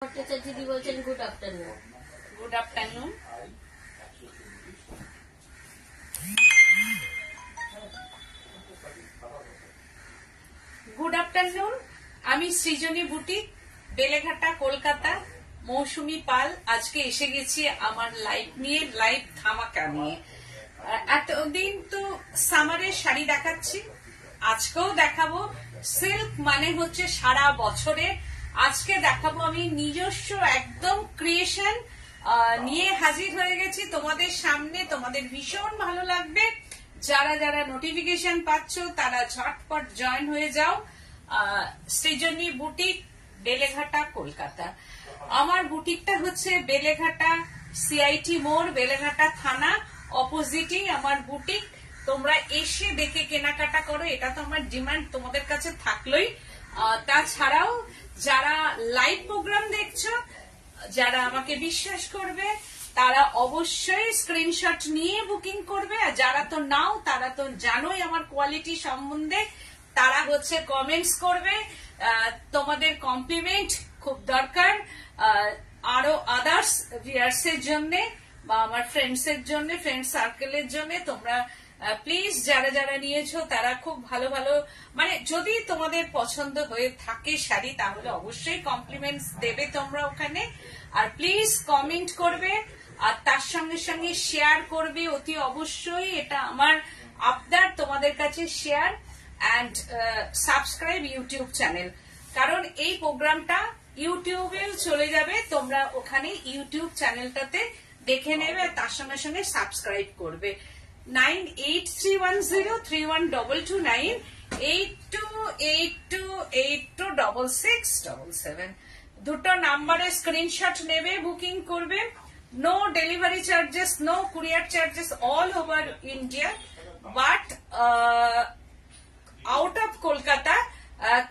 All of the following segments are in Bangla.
ভট্টাচার্যদি বলছেন good afternoon. Good afternoon. Good afternoon. আমি সৃজনী বুটিক, বেলেঘাটা, কলকাতা, মৌসুমী পাল। আজকে এসে গেছি আমার লাইভ নিয়ে, লাইভ ধামাকা নিয়ে। এতদিন তো সামারের শাড়ি দেখাচ্ছি, আজকেও দেখাবো। সিল্ক মানে হচ্ছে সারা বছরে। আজকে দেখাবো আমি নিজস্ব একদম ক্রিয়েশন নিয়ে হাজির হয়ে গেছি তোমাদের সামনে। তোমাদের ভীষণ ভালো লাগবে। যারা যারা নোটিফিকেশন পাচ্ছ তারা ঝটপট জয়েন হয়ে যাও। সৃজনী বুটিক, বেলেঘাটা, কলকাতা। আমার বুটিকটা হচ্ছে বেলেঘাটা সিআইটি মোড়, বেলেঘাটা থানা অপোজিটই আমার বুটিক। তোমরা এসে দেখে কেনাকাটা করো, এটা তো আমার ডিমান্ড তোমাদের কাছে থাকলোই। তাছাড়াও যারা লাইভ প্রোগ্রাম দেখছো, যারা আমাকে বিশ্বাস করবে, তারা অবশ্যই স্ক্রিনশট নিয়ে বুকিং করবে। আর যারা তো নাও, তারা তো জানোই আমার কোয়ালিটি সম্বন্ধে, তারা হচ্ছে কমেন্টস করবে। তোমাদের কমপ্লিমেন্ট খুব দরকার। আরো আদার্স ভিউয়ার্স এর জন্য বা আমার ফ্রেন্ডস এর জন্য, ফ্রেন্ড সার্কেলের জন্য তোমরা প্লিজ যারা যারা নিয়েছো তারা খুব ভালো ভালো, মানে যদি তোমাদের পছন্দ হয়ে থাকে শাড়ি, তাহলে অবশ্যই কমপ্লিমেন্টস দেবে তোমরা ওখানে। আর প্লিজ কমেন্ট করবে, আর তার সঙ্গে সঙ্গে শেয়ার করবে অতি অবশ্যই। এটা আমার আবদার তোমাদের কাছে, share and subscribe YouTube channel. কারণ এই প্রোগ্রামটা ইউটিউবেও চলে যাবে, তোমরা ওখানে ইউটিউব চ্যানেলটাতে দেখে নেবে, তার সঙ্গে সঙ্গে সাবস্ক্রাইব করবে। 9831031229 8282826677 দুটো নাম্বারে স্ক্রিনশট নেবে, বুকিং করবে। No delivery charges, no courier charges, all over India, but out of Kolkata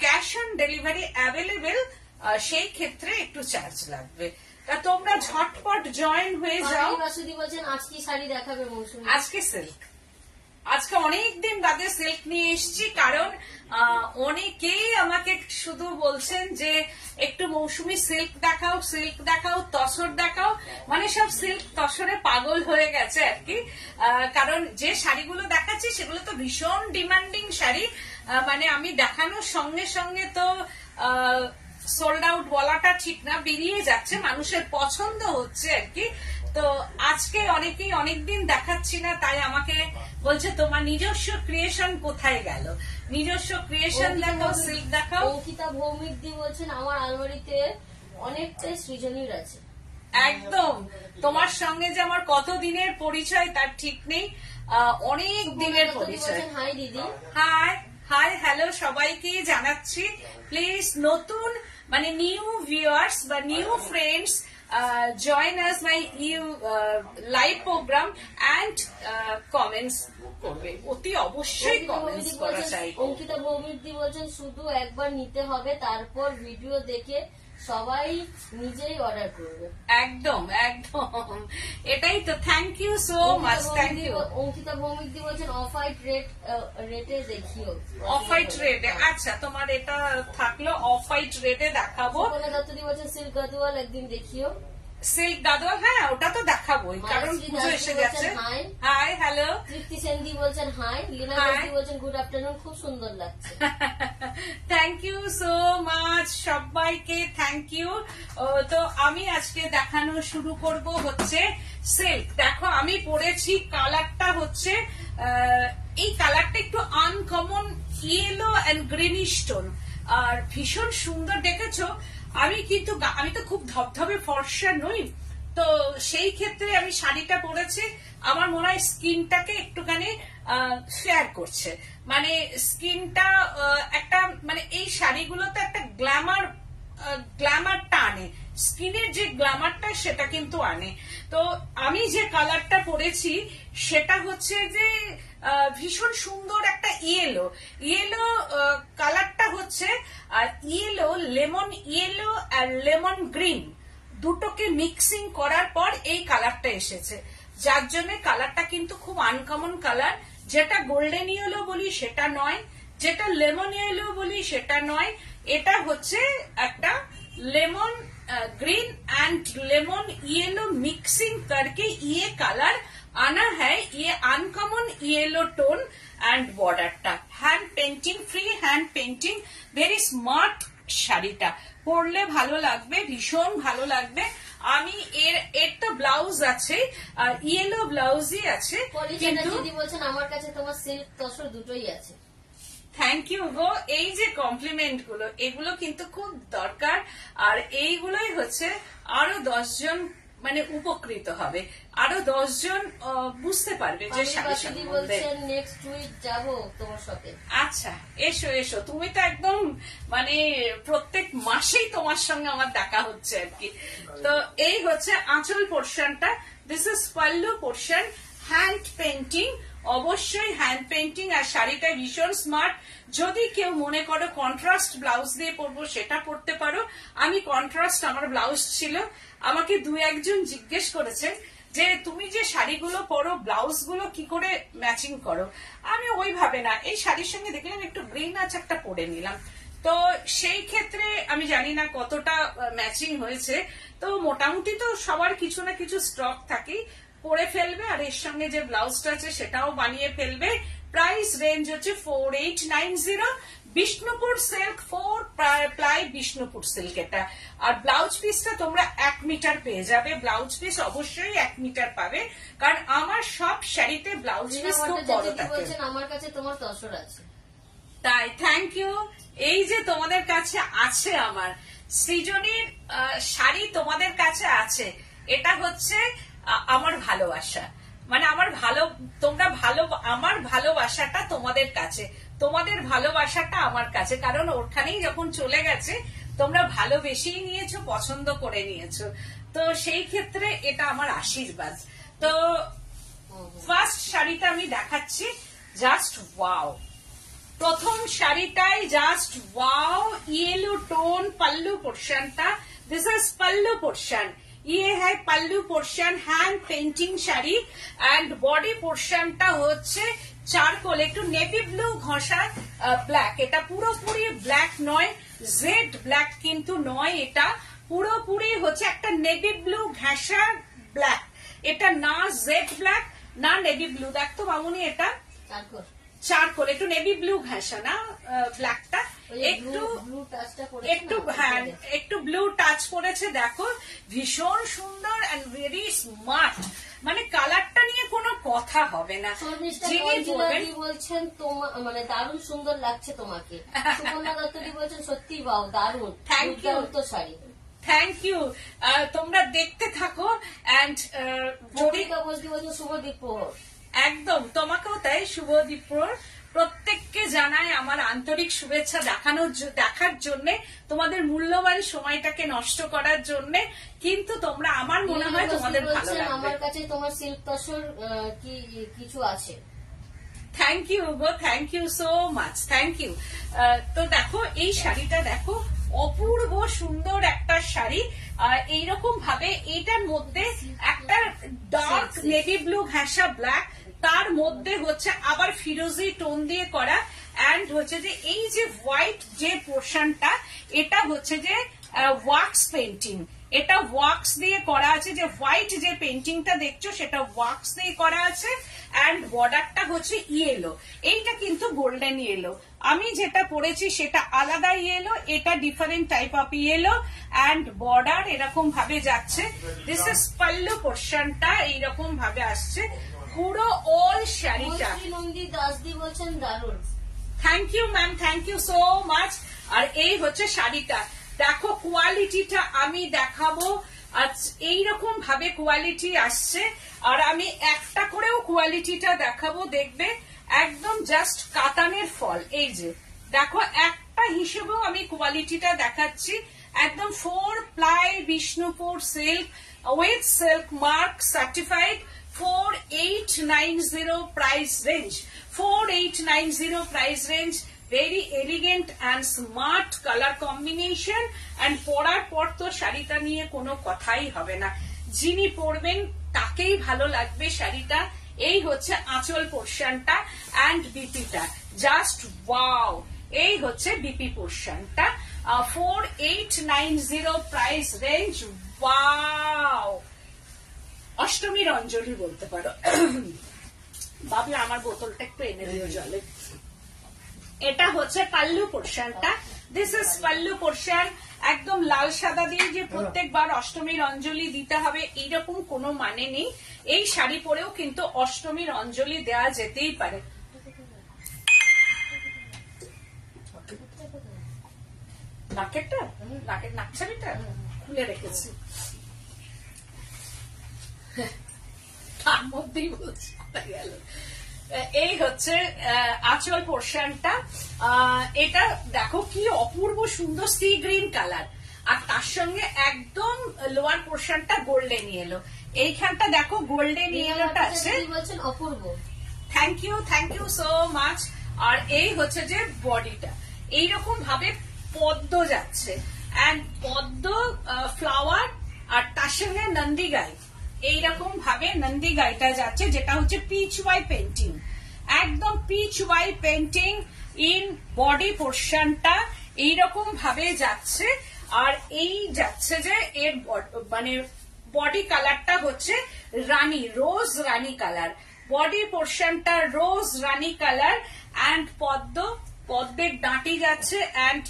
cash on delivery available. সেই ক্ষেত্রে একটু চার্জ লাগবে। তা তোমরা ঝটপট জয়েন হয়ে যাও। বলছেন আজকে শাড়ি দেখাবে মৌসুমী। আজকে সিল্ক, আজকে অনেকদিন বাদে সিল্ক নিয়ে এসেছি। কারণ অনেকেই আমাকে শুধু বলছেন যে একটু মৌসুমী সিল্ক দেখাও, সিল্ক দেখাও, তসর দেখাও। মানে সব সিল্ক তসরে পাগল হয়ে গেছে আর কি। কারণ যে শাড়িগুলো দেখাচ্ছি সেগুলো তো ভীষণ ডিমান্ডিং শাড়ি। মানে আমি দেখানোর সঙ্গে সঙ্গে তো সোল্ড আউট বলাটা ঠিক না, বেরিয়ে যাচ্ছে, মানুষের পছন্দ হচ্ছে আর কি। তো আজকে অনেকেই অনেকদিন দেখাচ্ছি না, তাই আমাকে বলছে তোমার নিজস্ব ক্রিয়েশন কোথায় গেল, নিজস্ব ক্রিয়েশন দেখাও, সিল্ক দেখাও। অঙ্কিতা ভৌমিক দি বলছেন আমার আলমারিতে অনেকটাই সৃজনীর আছে। একদম, তোমার সঙ্গে যে আমার কত দিনের পরিচয় তার ঠিক নেই, অনেক দিনের পরিচয়। হাই দিদি। হাই হাই, হ্যালো সবাইকে জানাচ্ছি। প্লিজ নতুন মানে নিউ ভিউয়ার্স বা new friends, join us my live program and comments করবে, অতি অবশ্যই কমেন্টস করা চাই। অঙ্কিতা ভৌমিকদি বলছেন শুধু একবার নিতে হবে, তারপর ভিডিও দেখে সবাই নিজেই অর্ডার করবে। একদম একদম, এটাই তো। Thank you so much, thank you. Ankita ভৌমিকদি বলছেন অফ হোয়াইট রেটে দেখিও। অফ হোয়াইট রেডে, আচ্ছা তোমার এটা থাকলো, অফ হোয়াইট রেডে দেখাবো। দত্তদি বলছেন সিল্ক গাদওয়াল একদিন দেখিও। সিল্ক গাদওয়াল, হ্যাঁ ওটা তো দেখাবোই, কারণ পুজো এসে যাচ্ছে। Hi hello. তৃপ্তি সেনদি বলছেন হাই। লীনা দি বলছেন গুড আফটারনুন, খুব সুন্দর লাগছে। থ্যাংক ইউ সো মাচ সবাইকে, থ্যাংক ইউ। তো আমি আজকে দেখানো শুরু করব হচ্ছে সিল্ক। দেখো আমি পরেছি, কালারটা হচ্ছে এই কালারটা একটু uncommon, yellow and greenish tone, আর ভীষণ সুন্দর। দেখেছো আমি তো খুব ধবধবে ফর্সা নই, তো সেই ক্ষেত্রে আমি শাড়িটা পরেছি। আমার মনে হয় স্কিনটাকে একটুখানি শেয়ার করছে, মানে স্কিনটা একটা, মানে এই শাড়িগুলোতে একটা গ্ল্যামারটা আনে, স্কিনের যে গ্ল্যামারটা সেটা কিন্তু আনে। তো আমি যে কালারটা পরেছি সেটা হচ্ছে যে ভীষণ সুন্দর একটা ইয়েলো কালারটা হচ্ছে। আর ইয়েলো, লেমন ইয়েলো আর লেমন গ্রিন দুটোকে মিক্সিং করার পর এই কালারটা এসেছে, যার জন্য কালারটা কিন্তু খুব আনকমন কালার। যেটা গোল্ডেন ইয়েলো বলি সেটা নয়, যেটা লেমন ইয়েলো বলি সেটা নয়, এটা হচ্ছে একটা lemon green and lemon yellow mixing करके ये कलर आना है। ये अनकॉमन येलो टोन एंड बॉर्डरটা hand painting, free hand painting, very smart শাড়িটা পরলে ভালো লাগবে, ভীষণ ভালো লাগবে। আমি এর তো ব্লাউজ আছে, আর ইয়েলো ব্লাউজই আছে, কিন্তু দিদি বলছেন আমার কাছে তোমার সিল্ক তসর দুটোই আছে। থ্যাংক ইউ গো। এই যে কমপ্লিমেন্ট গুলো, এগুলো কিন্তু খুব দরকার, আর এইগুলোই হচ্ছে আরো 10 জন মানে উপকৃত হবে, আরো 10 জন বুঝতে পারবে যে শাড়ি সম্বন্ধে। নেক্সট উইক যাব তোমার সাথে। আচ্ছা, এসো এসো, তুমি তো একদম মানে প্রত্যেক মাসেই তোমার সঙ্গে আমার দেখা হচ্ছে আর কি। তো এই হচ্ছে আঁচল পোর্শনটা, this is pallu portion, hand painting, অবশ্যই হ্যান্ড পেন্টিং, আর শাড়িটা ভীষণ স্মার্ট। যদি কেউ মনে করো কন্ট্রাস্ট ব্লাউজ দিয়ে পরবো, সেটা পরতে পারো। আমি কন্ট্রাস্ট আমার ব্লাউজ ছিল, আমাকে 2-1 জন জিজ্ঞেস করেছেন যে তুমি যে শাড়িগুলো পরো ব্লাউজ গুলো কি করে ম্যাচিং করো। আমি ওইভাবে না, এই শাড়ির সঙ্গে দেখলাম একটু গ্রিন আছে, একটা পরে নিলাম। তো সেই ক্ষেত্রে আমি জানি না কতটা ম্যাচিং হয়েছে, তো মোটামুটি তো সবার কিছু না কিছু স্টক থাকেই, পরে ফেলবে, আর এর সঙ্গে যে ব্লাউজটা আছে সেটাও বানিয়ে ফেলবে। প্রাইস রেঞ্জ হচ্ছে 4890, Bishnupur silk, 4 ply Bishnupur silk এটা। আর ব্লাউজ পিসটা তোমরা 1 মিটার পেয়ে যাবে, ব্লাউজ পিস অবশ্যই 1 মিটার পাবে, কারণ আমার সব শাড়িতে ব্লাউজ পিস খুব বড় থাকে। আমার কাছে তোমার তসর আছে, তাই থ্যাংক ইউ। এই যে তোমাদের কাছে আছে আমার সৃজনীর শাড়ি, তোমাদের কাছে আছে, এটা হচ্ছে আমার ভালোবাসা, মানে আমার তোমরা আমার ভালোবাসাটা তোমাদের কাছে, তোমাদের ভালোবাসাটা আমার কাছে, কারণ ওখানেই যখন চলে গেছে তোমরা ভালোবেসেই নিয়েছো, পছন্দ করে নিয়েছো, তো সেই ক্ষেত্রে এটা আমার আশীর্বাদ। তো ফার্স্ট শাড়িটা আমি দেখাচ্ছি, জাস্ট ওয়াও। প্রথম শাড়িটাই just wow, yellow tone pallu पोर्शनটা, दिस इज पल्लू पोर्शन, ये है पल्लू पोर्शन, हैंड पेंटिंग শাড়ি, एंड बॉडी पोर्शनটা হচ্ছে চারকোল, একটু নেভি ব্লু ঘষা ব্ল্যাক, এটা পুরোপুরি ব্ল্যাক নয়, জেড ব্ল্যাক কিন্তু নয়, এটা পুরোপুরি হচ্ছে একটা নেভি ব্লু ঘষা ব্ল্যাক, এটা না জেড ব্ল্যাক না নেভি ব্লু। দেখতো মামুনি, এটা চারকোল, একটু নেভি ব্লু ঘেঁষা না ব্ল্যাকটা, একটু ব্লু টাচ করেছে, দেখো ভীষণ সুন্দর এন্ড ভেরি স্মার্ট, মানে কালারটা নিয়ে কোনো কথা হবে না। বলছেন তোমার মানে দারুণ সুন্দর লাগছে তোমাকে, সুকন্যা দত্তদি বলছেন সত্যি বাও দারুণ, thank you sari, thank you. তোমরা দেখতে থাকো, এন্ড ভূমিকা বসদি বলছেন শুভ দীপর, একদম তোমাকেও তাই শুভ দীপর। প্রত্যেককে জানাই আমার আন্তরিক শুভেচ্ছা দেখার জন্য, তোমাদের মূল্যবান সময়টাকে নষ্ট করার জন্য, কিন্তু তোমরা আমার মনে হয় তোমাদের ভালো লাগবে। আমার কাছে তোমার সিল্ক তসর কি কিছু আছে। থ্যাংক ইউ গো, thank you so much, thank you. তো দেখো এই শাড়িটা দেখো, অপূর্ব সুন্দর একটা শাড়ি, এইরকম ভাবে এইটার মধ্যে একটা ডার্ক নেভি ব্লু ঘেঁষা ব্ল্যাক, তার মধ্যে হচ্ছে আবার ফিরোজি টোন দিয়ে করা, এন্ড হচ্ছে যে এই যে হোয়াইট যে পোর্শনটা, এটা হচ্ছে যে ওয়াক্স পেন্টিং, এটা ওয়াক্স দিয়ে করা আছে, যে হোয়াইট যে পেন্টিংটা দেখছো সেটা ওয়াক্স দিয়ে করা আছে, এন্ড বর্ডারটা হচ্ছে ইয়েলো, এইটা কিন্তু গোল্ডেন ইয়েলো। আমি যেটা পরেছি সেটা আলাদা ইয়েলো, এটা different type of yellow, and border এরকম ভাবে যাচ্ছে। দিস ইজ পাল্লু পোর্শনটা এইরকম ভাবে আসছে পুরো অল শাড়িটা। নন্দী দাসদি বলছেন দারুণ, thank you ma'am, thank you so much. আর এই হচ্ছে শাড়িটা, দেখো কোয়ালিটিটা আমি দেখাবো, এইরকম ভাবে কোয়ালিটি আসছে, আর আমি একটা করেও কোয়ালিটিটা দেখাবো, দেখবে একদম জাস্ট কাতানের ফল। এই যে দেখো, একটা হিসেবেও আমি কোয়ালিটিটা দেখাচ্ছি, একদম 4 ply Bishnupur silk with silk mark certified, 4890 price range, 4890 price range, very elegant and smart colour combination, and পরার পর তো শাড়িটা নিয়ে কোনো কথাই হবে না, যিনি পরবেন তাকেই ভালো লাগবে শাড়িটা। এই হচ্ছে আঁচল পোর্শনটা অ্যান্ড বিপিটা, জাস্ট ওয়াও। এই হচ্ছে বিপি পোর্শনটা, 4890 প্রাইস রেঞ্জ। ওয়াও, অষ্টমীর অঞ্জলি বলতে পারো। ভাবলে আমার বোতলটা একটু এনে দিও জলে। এটা হচ্ছে পাল্লু পোর্শনটা। This is pallu portion. একদম লাল সাদা দিয়ে যে প্রত্যেকবার অষ্টমীর অঞ্জলি দিতে হবে এইরকম কোনো মানে নেই। এই শাড়ি পরেও কিন্তু অষ্টমীর অঞ্জলি দেওয়া যেতেই পারে। নাকেরটা, নাকের নাকছাবিটা খুলে রেখেছি, তার মধ্যেই বলছি কোথায় গেল। এই হচ্ছে আঁচল পোর্শনটা। এটা দেখো কি অপূর্ব সুন্দর সি গ্রিন কালার, আর তার সঙ্গে একদম লোয়ার পোর্শনটা গোল্ডেন ইয়েলো। এইখানটা দেখো গোল্ডেন ইয়েলোটা আছে। অপূর্ব, থ্যাংক ইউ সো মাচ। আর এই হচ্ছে যে বডিটা এইরকম ভাবে পদ্ম যাচ্ছে, এন্ড পদ্ম ফ্লাওয়ার, আর তার সঙ্গে নন্দী গাই এইরকম ভাবে নন্দী গাইটা যাচ্ছে, যেটা হচ্ছে পিচ ওয়াই পেন্টিং, একদম Pichwai painting in body পোর্শনটা এইরকম ভাবে যাচ্ছে। আর এই যাচ্ছে যে এর মানে বডি কালারটা হচ্ছে রানী, রোজ রানী কালার। বডি পোর্শনটা রোজ রানী কালার, এন্ড পদ্মের ডাঁটি যাচ্ছে, এন্ড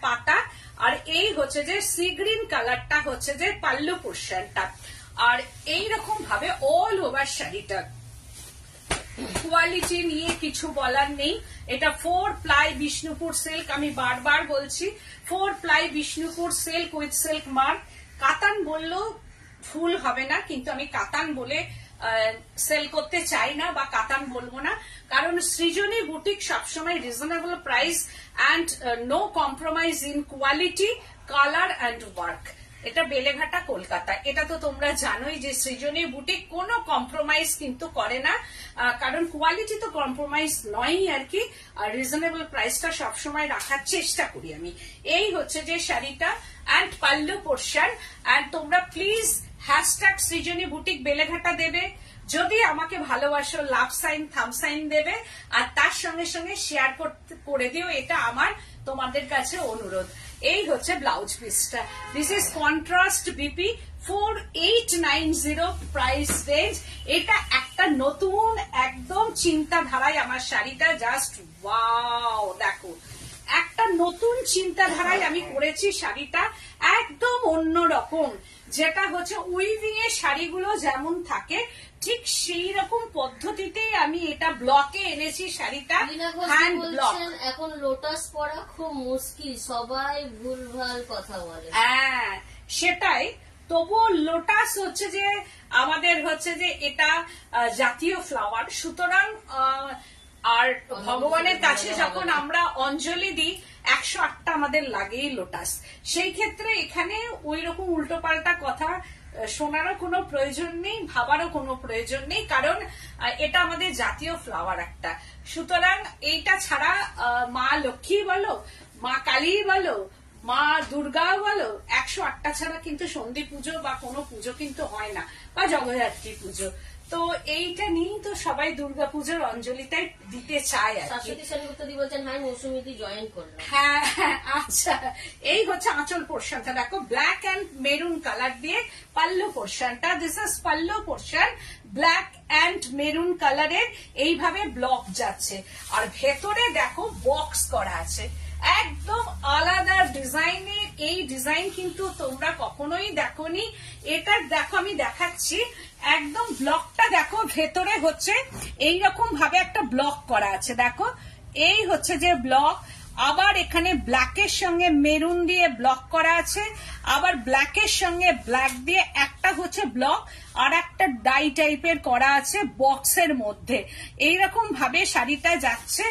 পাতা। আর এই হচ্ছে যে সি গ্রিন কালারটা হচ্ছে যে পাল্লু পোর্শনটা। আর এইরকম ভাবে অল ওভার শাড়িটা কোয়ালিটি নিয়ে কিছু বলার নেই। এটা 4 প্লাই বিষ্ণুপুর সিল্ক, আমি বারবার বলছি 4 ply Bishnupur silk with silk mark. কাতান বললেও ভুল হবে না, কিন্তু আমি কাতান বলে সেল করতে চাই না বা কাতান বলবো না, কারণ সৃজনী বুটিক সবসময় reasonable price and no compromise in quality, colour and work. এটা বেলেঘাটা কলকাতা। এটা তো তোমরা জানোই যে সৃজনী বুটিক কোনো কম্প্রোমাইজ কিন্তু করে না, কারণ কোয়ালিটি তো কম্প্রোমাইজ নয়ই আর কি। আর রিজনেবল প্রাইসটা সবসময় রাখার চেষ্টা করি আমি। এই হচ্ছে যে শাড়িটা অ্যান্ড পাল্লু পোর্শন। অ্যান্ড তোমরা please hashtag Srijani boutique Beleghata দেবে, যদি আমাকে ভালোবাসো লাভ সাইন থাম সাইন দেবে, আর তার সঙ্গে সঙ্গে শেয়ার করে দিও, এটা আমার তোমাদের কাছে অনুরোধ। এই হচ্ছে ব্লাউজ পিসটা। This is contrast BP 4890 price range. এটা একটা নতুন একদম চিন্তাধারায় আমার শাড়িটা, জাস্ট ওয়াও। দেখো একটা নতুন চিন্তাধারায় আমি করেছি শাড়িটা, একদম অন্যরকম। যেটা হচ্ছে উইভিং এর শাড়িগুলো যেমন থাকে ঠিক সেই রকম পদ্ধতিতেই আমি এটা ব্লকে এনেছি শাড়িটা, হ্যান্ড ব্লক। এখন লোটাস পরা খুব মুশকিল, সবাই ভুলভাল কথা বলে। হ্যাঁ সেটাই, তবুও লোটাস হচ্ছে যে আমাদের হচ্ছে যে এটা জাতীয় ফ্লাওয়ার, সুতরাং আর ভগবানের কাছে যখন আমরা অঞ্জলি দিই 108টা আমাদের লাগেই লোটাস। সেই ক্ষেত্রে এখানে ওই রকম উল্টো পাল্টা কথা শোনারও কোনো প্রয়োজন নেই, ভাবারও কোনো প্রয়োজন নেই, কারণ এটা আমাদের জাতীয় ফ্লাওয়ার একটা। সুতরাং এইটা ছাড়া মা লক্ষ্মী বলো, মা কালী বলো, মা দুর্গা বলো, 108টা ছাড়া কিন্তু সন্ধি পুজো বা কোনো পুজো কিন্তু হয় না, বা জগদ্ধাত্রী পুজো। তো এইটা নিয়েই তো সবাই দুর্গা পুজোর অঞ্জলিটাই দিতে চায় আর কি। বলছেন হ্যাঁ মৌসুমীদি জয়েন করলাম। হ্যাঁ আচ্ছা, এই হচ্ছে আঁচল পোর্শনটা। দেখো ব্ল্যাক অ্যান্ড মেরুন কালার দিয়ে পাল্লু পোর্শনটা। This is pallu portion, black and maroon কালারের এইভাবে ব্লক যাচ্ছে, আর ভেতরে দেখো বক্স করা আছে, একদম আলাদা ডিজাইনের। এই ডিজাইন কিন্তু তোমরা কখনোই দেখোনি। এটা দেখো আমি দেখাচ্ছি, একদম ব্লকটা দেখো, ভেতরে হচ্ছে এইরকম ভাবে একটা ব্লক করা আছে। দেখো এই হচ্ছে যে ব্লক, আবার এখানে ব্ল্যাকের সঙ্গে মেরুন দিয়ে ব্লক করা আছে, আবার ব্ল্যাকের সঙ্গে ব্ল্যাক দিয়ে একটা হচ্ছে ব্লক, আর একটা ডাই টাইপের করা আছে বক্সের মধ্যে। এইরকম ভাবে শাড়িটা যাচ্ছে,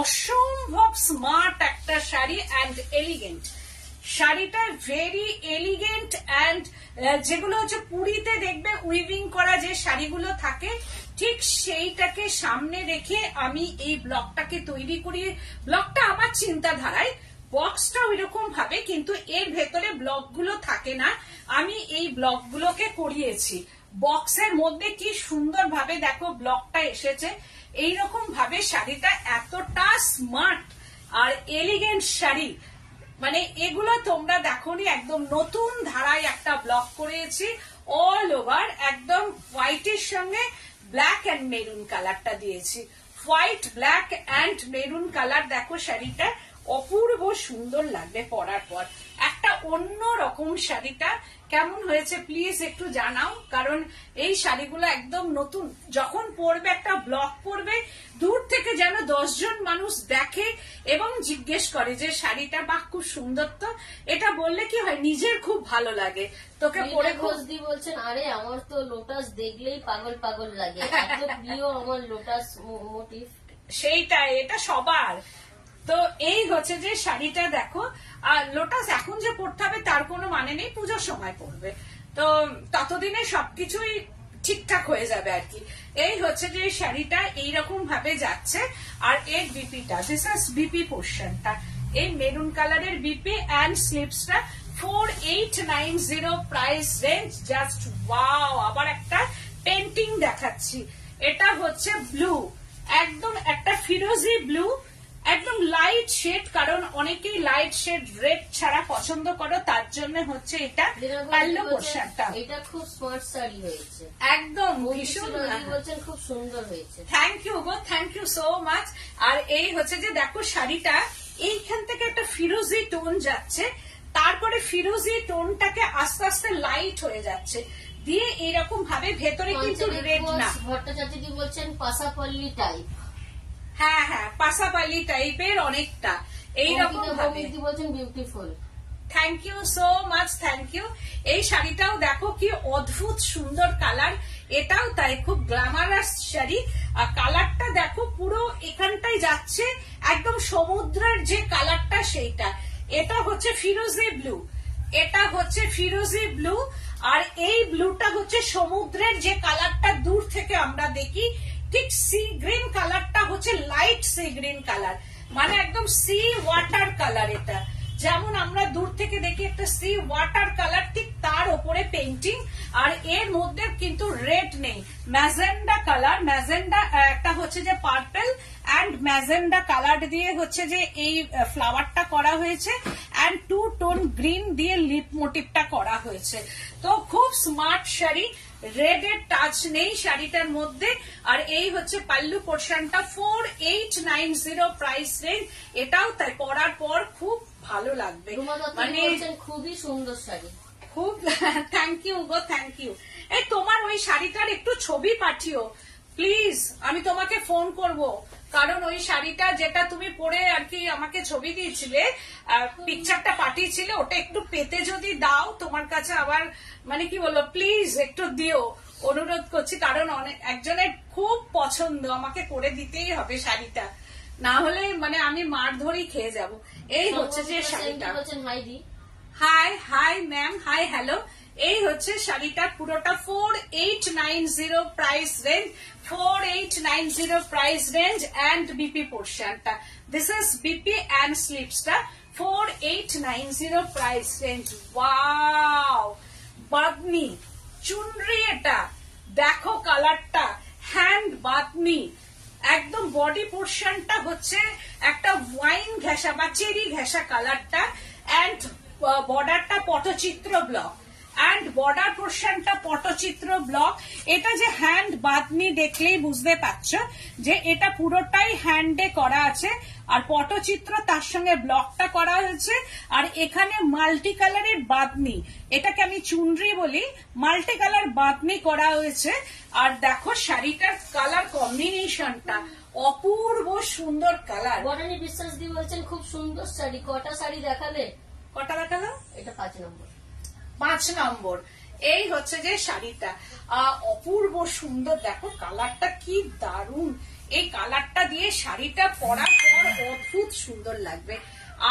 অসম্ভব স্মার্ট একটা শাড়ি অ্যান্ড এলিগেন্ট। শাড়িটা ভেরি এলিগেন্ট অ্যান্ড যেগুলো হচ্ছে পুরীতে দেখবে উইভিং করা যে শাড়িগুলো থাকে, ঠিক সেইটাকে সামনে রেখে আমি এই ব্লকটাকে তৈরি করি। ব্লকটা আমার চিন্তাধারায়, বক্সটা ওই রকম ভাবে, কিন্তু এর ভেতরে ব্লকগুলো থাকে না, আমি এই ব্লকগুলোকে করিয়েছি। বক্সের মধ্যে কি সুন্দর ভাবে দেখো ব্লকটা এসেছে। এইরকম ভাবে শাড়িটা এতটা স্মার্ট আর এলিগেন্ট শাড়ি, মানে এগুলো তোমরা দেখোনি, একদম নতুন ধারায় একটা ব্লগ করেছি। অল ওভার একদম হোয়াইটের সঙ্গে ব্ল্যাক এন্ড মেরুন কালারটা দিয়েছি। White, black and maroon colour, দেখো শাড়িটা অপূর্ব সুন্দর লাগবে পরার পর। একটা অন্য রকম শাড়িটা কেমন হয়েছে প্লিজ একটু জানাও, কারণ এই শাড়িগুলো একদম নতুন। যখন পরবে, একটা ব্লগ করবে, দূর থেকে যেন 10 জন মানুষ দেখে এবং জিজ্ঞেস করে যে শাড়িটা বাহ খুব সুন্দর। তো এটা বললে কি হয়, নিজের খুব ভালো লাগে। তোকে পরে ঘোষদি বলছেন, আরে আমার তো লোটাস দেখলেই পাগল পাগল লাগে, এত প্রিয় আমার লোটাস মোটিভ। সেইটাই, এটা সবার। তো এই হচ্ছে যে শাড়িটা দেখো। আর লোটাস এখন যে পড়তে হবে তার কোনো মানে নেই, পুজোর সময় পড়বে, তো ততদিনে সবকিছুই ঠিকঠাক হয়ে যাবে আর কি। এই হচ্ছে যে শাড়িটা এইরকম ভাবে যাচ্ছে। আর এর বিপিটা, দিস ইজ বিপি পোর্শনটা, এই মেরুন কালারের বিপি অ্যান্ড স্লিপসটা 4890 প্রাইস রেঞ্জ। Just wow. আবার একটা পেন্টিং দেখাচ্ছি, এটা হচ্ছে ব্লু, একদম একটা ফিরোজি ব্লু, একদম লাইট শেড, কারণ অনেকেই লাইট শেড রেড ছাড়া পছন্দ করো, তার জন্য হচ্ছে এটা পাল্লু পোর্শনটা। এটা খুব স্মার্ট শাড়ি হয়েছে, একদম ভীষণ বলছেন খুব সুন্দর হয়েছে। থ্যাংক ইউ গো, থ্যাংক ইউ সো মাচ। আর এই হচ্ছে যে দেখো শাড়িটা এইখান থেকে একটা ফিরোজি টোন যাচ্ছে, তারপরে ফিরোজি টোনটাকে আস্তে আস্তে লাইট হয়ে যাচ্ছে, দিয়ে এরকম ভাবে ভেতরে কিন্তু রেড না। ভট্টাচার্য কি বলছেন, পাসাপল্লি টাইপ। হ্যাঁ হ্যাঁ, পাসাপালি টাইপের অনেকটা এইরকম ভাবে বলছেন beautiful. Thank you so much, thank you. এই শাড়িটাও দেখো কি অদ্ভুত সুন্দর কালার, এটাও তাই খুব গ্ল্যামারাস শাড়ি। আর কালারটা দেখো পুরো এখানটাই যাচ্ছে, একদম সমুদ্রের যে কালারটা সেইটা। এটা হচ্ছে ফিরোজি ব্লু, এটা হচ্ছে ফিরোজি ব্লু। আর এই ব্লুটা হচ্ছে সমুদ্রের যে কালারটা দূর থেকে আমরা দেখি, ঠিক সি গ্রিন কালারটা হচ্ছে লাইট সি গ্রিন কালার, মানে একদম সি ওয়াটার কালার। এটা যেমন আমরা দূর থেকে দেখি একটা সি ওয়াটার কালার, ঠিক তার উপরে পেইন্টিং। আর এর মধ্যে কিন্তু রেড নেই, ম্যাজেন্ডা কালার, ম্যাজেন্ডা একটা হচ্ছে যে পার্পল অ্যান্ড ম্যাজেন্ডা কালার দিয়ে হচ্ছে যে এই ফ্লাওয়ারটা করা হয়েছে, অ্যান্ড 2 টোন গ্রিন দিয়ে লিপ মোটিভটা করা হয়েছে। তো খুব স্মার্ট শাড়ি, রেড এর টাচ নেই শাড়িটার মধ্যে। আর এই হচ্ছে পাল্লু পোর্শনটা 4890 প্রাইস রেঞ্জ। এটাও তাই পরার পর খুব ভালো লাগবে, মানে খুবই সুন্দর শাড়ি, খুব। থ্যাংক ইউ গো, থ্যাংক ইউ। এই তোমার ওই শাড়িটার একটু ছবি পাঠিও প্লিজ, আমি তোমাকে ফোন করব, কারণ ওই শাড়িটা যেটা তুমি পরে আর কি আমাকে ছবি দিয়েছিলে, পিকচারটা পাঠিয়েছিলে, ওটা একটু পেতে যদি দাও তোমার কাছে, আবার মানে কি বলবো, প্লিজ একটু দিও, অনুরোধ করছি, কারণ একজনের খুব পছন্দ, আমাকে করে দিতেই হবে শাড়িটা, না হলে মানে আমি মার ধরেই খেয়ে যাব। এই হচ্ছে যে শাড়িটা। Hi hi ma'am, hi hello. এই হচ্ছে শাড়িটা পুরোটা 4890 price range, 4890 price range and BP পোর্শনটা, দিস ইজ বিপি অ্যান্ড স্লিপসটা 4890 price range. Wow, bandhani chunri, এটা দেখো কালারটা, হ্যান্ড বাদনি, একদম বডি পোর্শনটা হচ্ছে একটা ওয়াইন ঘেঁষা বা চেরি ঘেঁষা কালারটা, অ্যান্ড বর্ডারটা পটচিত্র ব্লক, অ্যান্ড বর্ডার পোর্শনটা পটচিত্র ব্লক। এটা যে হ্যান্ড বাদনি দেখলেই বুঝতে পারছো যে এটা পুরোটাই হ্যান্ডে করা আছে, আর পটচিত্র তার সঙ্গে ব্লকটা করা হয়েছে। আর এখানে মাল্টি কালারের বাদনি, এটাকে আমি চুনরি বলি, মাল্টি কালার বাদনি করা হয়েছে। আর দেখো শাড়িটার কালার কম্বিনেশনটা অপূর্ব সুন্দর কালার। বনানী বিশ্বাস দি বলছেন খুব সুন্দর শাড়ি, কটা শাড়ি দেখালে? কটা দেখালো? এটা 5 নম্বর। 5 নম্বর। এই হচ্ছে যে শাড়িটা অপূর্ব সুন্দর, দেখো কালারটা কি দারুণ, এই কালারটা দিয়ে শাড়িটা পরার পর অদ্ভুত সুন্দর লাগবে।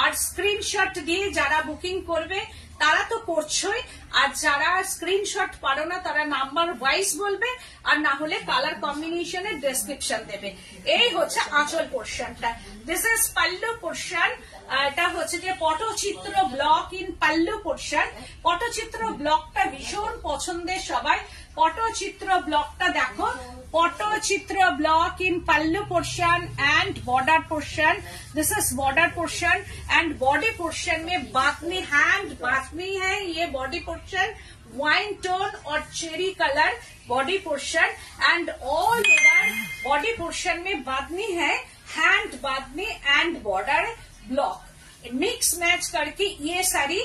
আর স্ক্রিনশট দিয়ে যারা বুকিং করবে তারা তো করছোই, আর যারা স্ক্রিনশট পারো না তারা নাম্বার ওয়াইজ বলবে, আর না হলে কালার কম্বিনেশনের ডেসক্রিপশন দেবে। এই হচ্ছে আঁচল পোর্শনটা, দিস ইজ পাল্লু পোর্শন। এটা হচ্ছে যে পটচিত্র ব্লক ইন পাল্লু পোর্শন। পটচিত্র ব্লকটা ভীষণ পছন্দের সবাই, পটচিত্র ব্লকটা দেখো, পটচিত্র block in pallu portion and border portion. This is border portion and body portion में बातनी hand बातनी है ये body portion, wine tone और cherry color body portion and all over body portion में बातनी है hand बातनी and border block. Mix match करके ये सारी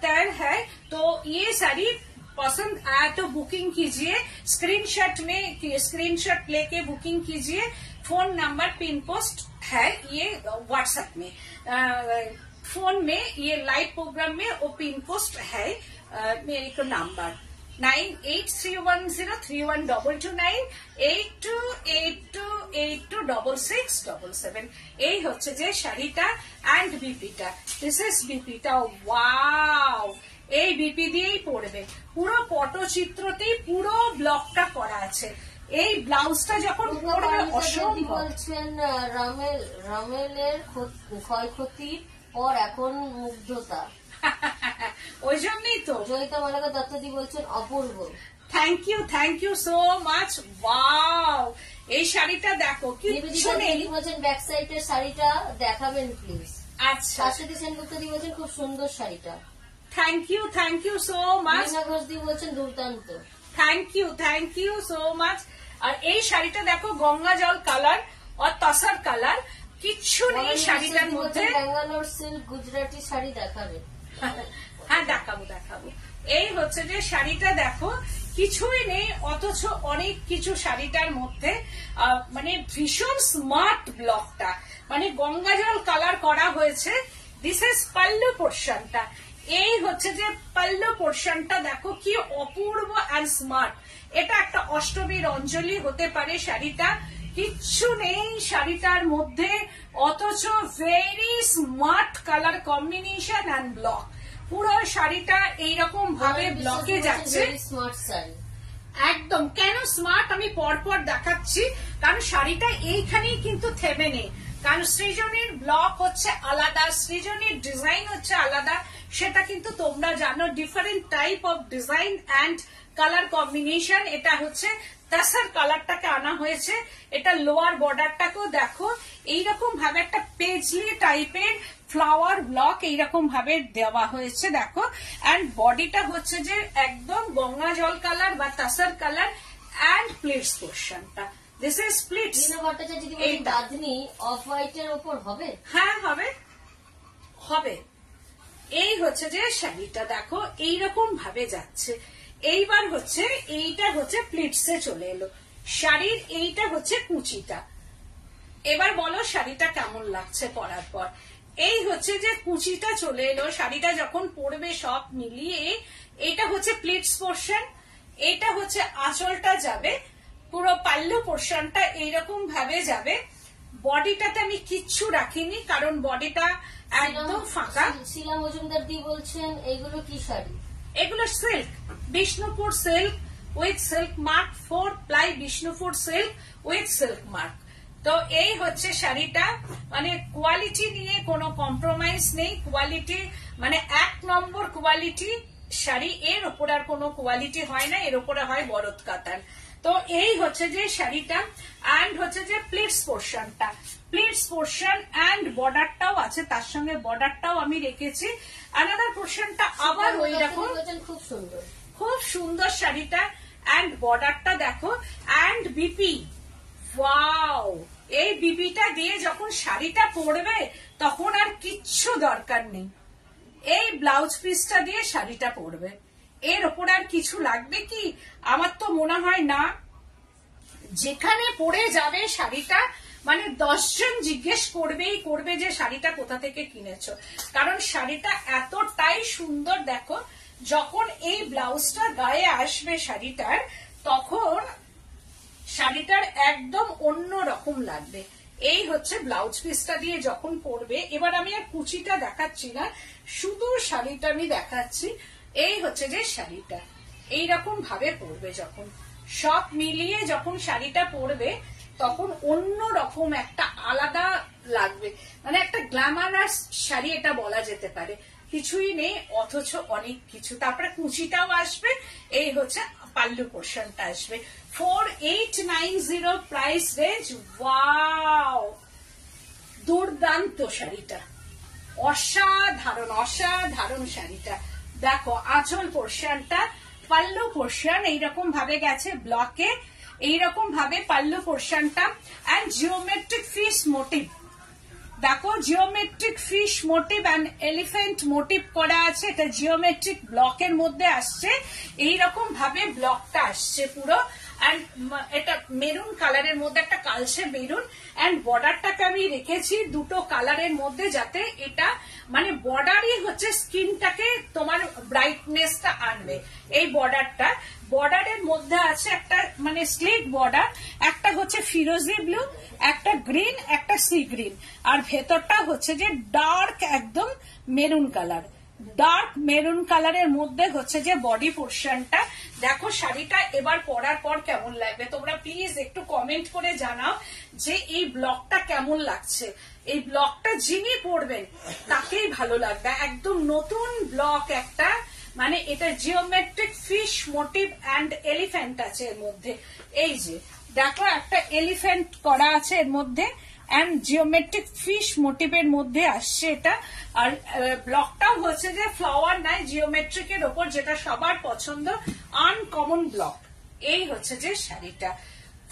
तैयार है। तो ये सारी पसंद आया तो बुकिंग कीजिए, स्क्रीनशॉट लेके बुकिंग कीजिए। फोन नंबर पिन पोस्ट है ये व्हाट्सएप में, फोन में ये लाइव प्रोग्राम में वो पिन पोस्ट है मेरे को नंबर 9831031229 8282826677। এই হচ্ছে যে শাড়িটা এন্ড বিপিটা। দিস ইজ বিপিটা। ওয়াও, এই বিপি দিয়েই পড়বে। পুরো পটচিত্রতেই পুরো ব্লকটা করা আছে। এই ব্লাউজটা যখন পরবে অসম্ভব। বলছেন রামেলের ক্ষয়ক্ষতির পর এখন মুগ্ধতা। ওই জন্যই তো জয়িতা মালাকা দত্তদি বলছেন অপূর্ব। Thank you so much. Wow, এই শাড়িটা দেখো কিচ্ছু নেই। বলছেন ব্যাক সাইডের শাড়িটা দেখাবেন প্লিজ। আচ্ছা, শাশ্বতী সেনগুপ্তদি বলছেন খুব সুন্দর শাড়িটা। Thank you so much. Rina ঘোষদি বলছেন দুর্দান্ত। Thank you so much. আর এই শাড়িটা দেখো গঙ্গা জল কালার আর তসর কালার, কিচ্ছু নেই শাড়িটার মধ্যে। ব্যাঙ্গালোর সিল্ক গুজরাটি শাড়ি দেখাবে। হ্যাঁ দেখাবো। এই হচ্ছে যে শাড়িটা দেখো কিছুই নেই, অথচ অনেক কিছু শাড়িটার মধ্যে। মানে ভীষণ স্মার্ট ব্লকটা, মানে গঙ্গা জল কালার করা হয়েছে। দিস ইজ পাল্লু পোর্শনটা। এই হচ্ছে যে পাল্লু পোর্শনটা দেখো কি অপূর্ব অ্যান্ড স্মার্ট। এটা একটা অষ্টমীর অঞ্জলি হতে পারে শাড়িটা। কিচ্ছু নেই শাড়িটার মধ্যে, অথচ very smart colour combination and block. পুরো শাড়িটা এইরকম ভাবে ব্লকে যাচ্ছে। স্মার্ট শাড়ি একদম। কেন স্মার্ট আমি পরপর দেখাচ্ছি, কারণ শাড়িটা এইখানেই কিন্তু থেমে নেই। কারণ সৃজনীর ব্লক হচ্ছে আলাদা, সৃজনীর ডিজাইন হচ্ছে আলাদা, সেটা কিন্তু তোমরা জানো। Different type of design and colour combination. এটা হচ্ছে তাসার কালারটাকে আনা হয়েছে। এটা লোয়ার বর্ডারটাকেও দেখো এইরকম ভাবে একটা পেজলি টাইপের ফ্লাওয়ার ব্লক এইরকম ভাবে দেওয়া হয়েছে দেখো। অ্যান্ড বডিটা হচ্ছে যে একদম গঙ্গা জল কালার বা তাসার কালার অ্যান্ড প্লিটস পোর্শনটা। This is pleats. Bandhani of হোয়াইটের উপর হবে। হ্যাঁ হবে। এই হচ্ছে যে শাড়িটা দেখো এইরকম ভাবে যাচ্ছে। এইবার হচ্ছে এইটা হচ্ছে প্লিটসে চলে এলো শাড়ির। এইটা হচ্ছে কুচিটা। এবার বলো শাড়িটা কেমন লাগছে পরার পর। এই হচ্ছে যে কুচিটা চলে এলো। শাড়িটা যখন পরবে সব মিলিয়ে এইটা হচ্ছে প্লিটস পোর্শন, এইটা হচ্ছে আঁচলটা যাবে, পুরো পাল্লু পোর্শনটা এইরকম ভাবে যাবে। বডিটাতে আমি কিচ্ছু রাখিনি, কারণ বডিটা একদম ফাঁকা। শিলা মজুমদার দি বলছেন এগুলো কি শাড়ি? এগুলো silk, Bishnupur silk with silk mark, 4 ply Bishnupur silk with silk mark. তো এই হচ্ছে শাড়িটা। মানে কোয়ালিটি নিয়ে কোনো কম্প্রোমাইজ নেই। কোয়ালিটি মানে 1 নম্বর কোয়ালিটি শাড়ি। এর ওপর আর কোনো কোয়ালিটি হয় না, এর ওপরে হয় বরদ কাতান। তো এই হচ্ছে যে শাড়িটা। অ্যান্ড হচ্ছে যে প্লিটস পোর্শনটা, প্লিটস পোর্শন অ্যান্ড বর্ডারটাও আছে, তার সঙ্গে বর্ডারটাও আমি রেখেছি। আনাদার পোর্শনটা আবার ওই রকম। খুব সুন্দর শাড়িটা। অ্যান্ড বর্ডারটা দেখো অ্যান্ড বিপি। ওয়াও, এই বিপিটা দিয়ে যখন শাড়িটা পরবে তখন আর কিচ্ছু দরকার নেই। এই ব্লাউজ পিসটা দিয়ে শাড়িটা পরবে, এর ওপর আর কিছু লাগবে কি? আমার তো মনে হয় না। যেখানে পরে যাবে শাড়িটা মানে 10 জন জিজ্ঞেস করবে যে শাড়িটা কোথা থেকে কিনেছো। কারণ শাড়িটা এতটাই সুন্দর। দেখো যখন এই ব্লাউজটা গায়ে আসবে শাড়িটার, তখন শাড়িটার একদম অন্য রকম লাগবে। এই হচ্ছে ব্লাউজ পিসটা দিয়ে যখন পরবে। এবার আমি আর কুচিটা দেখাচ্ছি না, শুধু শাড়িটা আমি দেখাচ্ছি। এই হচ্ছে যে শাড়িটা এইরকম ভাবে পরবে, যখন সব মিলিয়ে যখন শাড়িটা পরবে তখন অন্য রকম একটা আলাদা লাগবে। মানে একটা গ্ল্যামারাস শাড়ি এটা বলা যেতে পারে। কিছুই নেই অথচ অনেক কিছু। তারপরে কুচিটাও আসবে। এই হচ্ছে পাল্লু পোর্শনটা আসবে। 4890 প্রাইস রেঞ্জ। ওয়াও, দুর্দান্ত শাড়িটা, অসাধারণ অসাধারণ শাড়িটা। দেখো আঁচল পোর্শনটা, পাল্লু পোর্শন এইরকম ভাবে গেছে ব্লকে, এইরকম ভাবে পাল্লু পোর্শনটা এন্ড জিওমেট্রিক ফিশ মোটিভ। দেখো geometric fish motif and elephant motif করা আছে, এটা জিওমেট্রিক ব্লকের মধ্যে আসছে, এইরকম ভাবে ব্লকটা আসছে পুরো। এন্ড এটা মেরুন কালারের মধ্যে, একটা কালচে মেরুন, এন্ড বর্ডারটাকে আমি রেখেছি দুটো কালারের মধ্যে, যাতে এটা মানে বর্ডারই হচ্ছে স্কিনটাকে তোমার ব্রাইটনেসটা আনবে। এই বর্ডারের মধ্যে আছে একটা মানে স্লিট বর্ডার, একটা হচ্ছে ফিরোজি ব্লু, একটা গ্রিন, একটা সি গ্রিন, আর ভেতরটা হচ্ছে যে ডার্ক একদম মেরুন কালার, ডার্ক মেরুন কালারের মধ্যে হচ্ছে যে বডি পোর্শনটা। দেখো শাড়িটা এবার পরার পর কেমন লাগবে তোমরা প্লিজ একটু কমেন্ট করে জানাও যে এই ব্লকটা কেমন লাগছে। এই ব্লকটা যিনি পরবেন তাকেই ভালো লাগবে, একদম নতুন ব্লক একটা, মানে এটা geometric fish motif and elephant আছে এর মধ্যে। এই যে দেখো একটা এলিফ্যান্ট করা আছে এর মধ্যে এন্ড জিওমেট্রিক ফিশ মোটিভের মধ্যে আসছে এটা। আর ব্লকটাও হচ্ছে যে ফ্লাওয়ার নাই, জিওমেট্রিক এর ওপর, যেটা সবার পছন্দ, আনকমন ব্লক। এই হচ্ছে যে শাড়িটা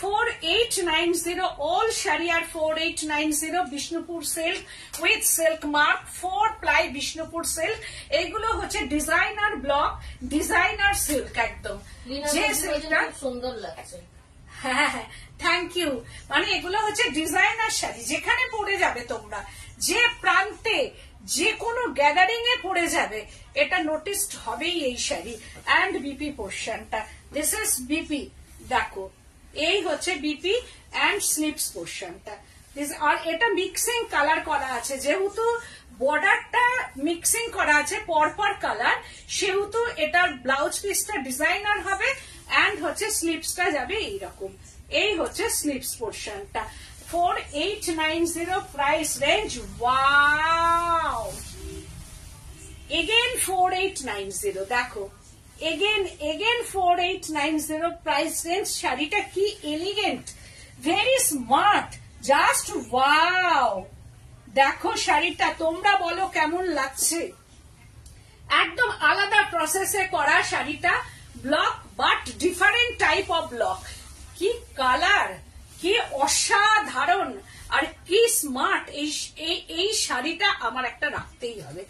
4890, অল শাড়ি আর 4890, Bishnupur silk with silk mark, 4 ply Bishnupur silk. এইগুলো হচ্ছে ডিজাইনার ব্লক, ডিজাইনার সিল্ক একদম, যে সিল্কটা সুন্দর লাগছে। হ্যাঁ হ্যাঁ, থ্যাংক ইউ। মানে এগুলো হচ্ছে ডিজাইনার শাড়ি, যেখানে পরে যাবে তোমরা, যে প্রান্তে যে কোনো গ্যাদারিং এ পরে যাবে, এটা নোটিসড হবেই এই শাড়ি। এন্ড বিপি পোর্শনটা, দিস ইজ বিপি, দেখো এই হচ্ছে বিপি এন্ড স্লিপস পোর্শনটা। আর এটা মিক্সিং কালার করা আছে, যেহেতু বর্ডারটা মিক্সিং করা আছে পরপর কালার, সেহেতু এটার ব্লাউজ পিসটা ডিজাইনার হবে এন্ড হচ্ছে স্লিপসটা যাবে এইরকম। এই হচ্ছে স্লিপস পোর্শনটা। 4890 প্রাইস রেঞ্জ। ওয়াও, এগেন 4890, দেখো এগেন 4890 প্রাইস রেঞ্জ। শাড়িটা কি elegant, very smart, just wow. দেখো শাড়িটা, তোমরা বলো কেমন লাগছে। একদম আলাদা প্রসেসে করা শাড়িটা, block but different type of block. কি কালার, কি অসাধারণ, আর কি স্মার্ট। এই শাড়িটা আমার একটা রাখতেই হবে।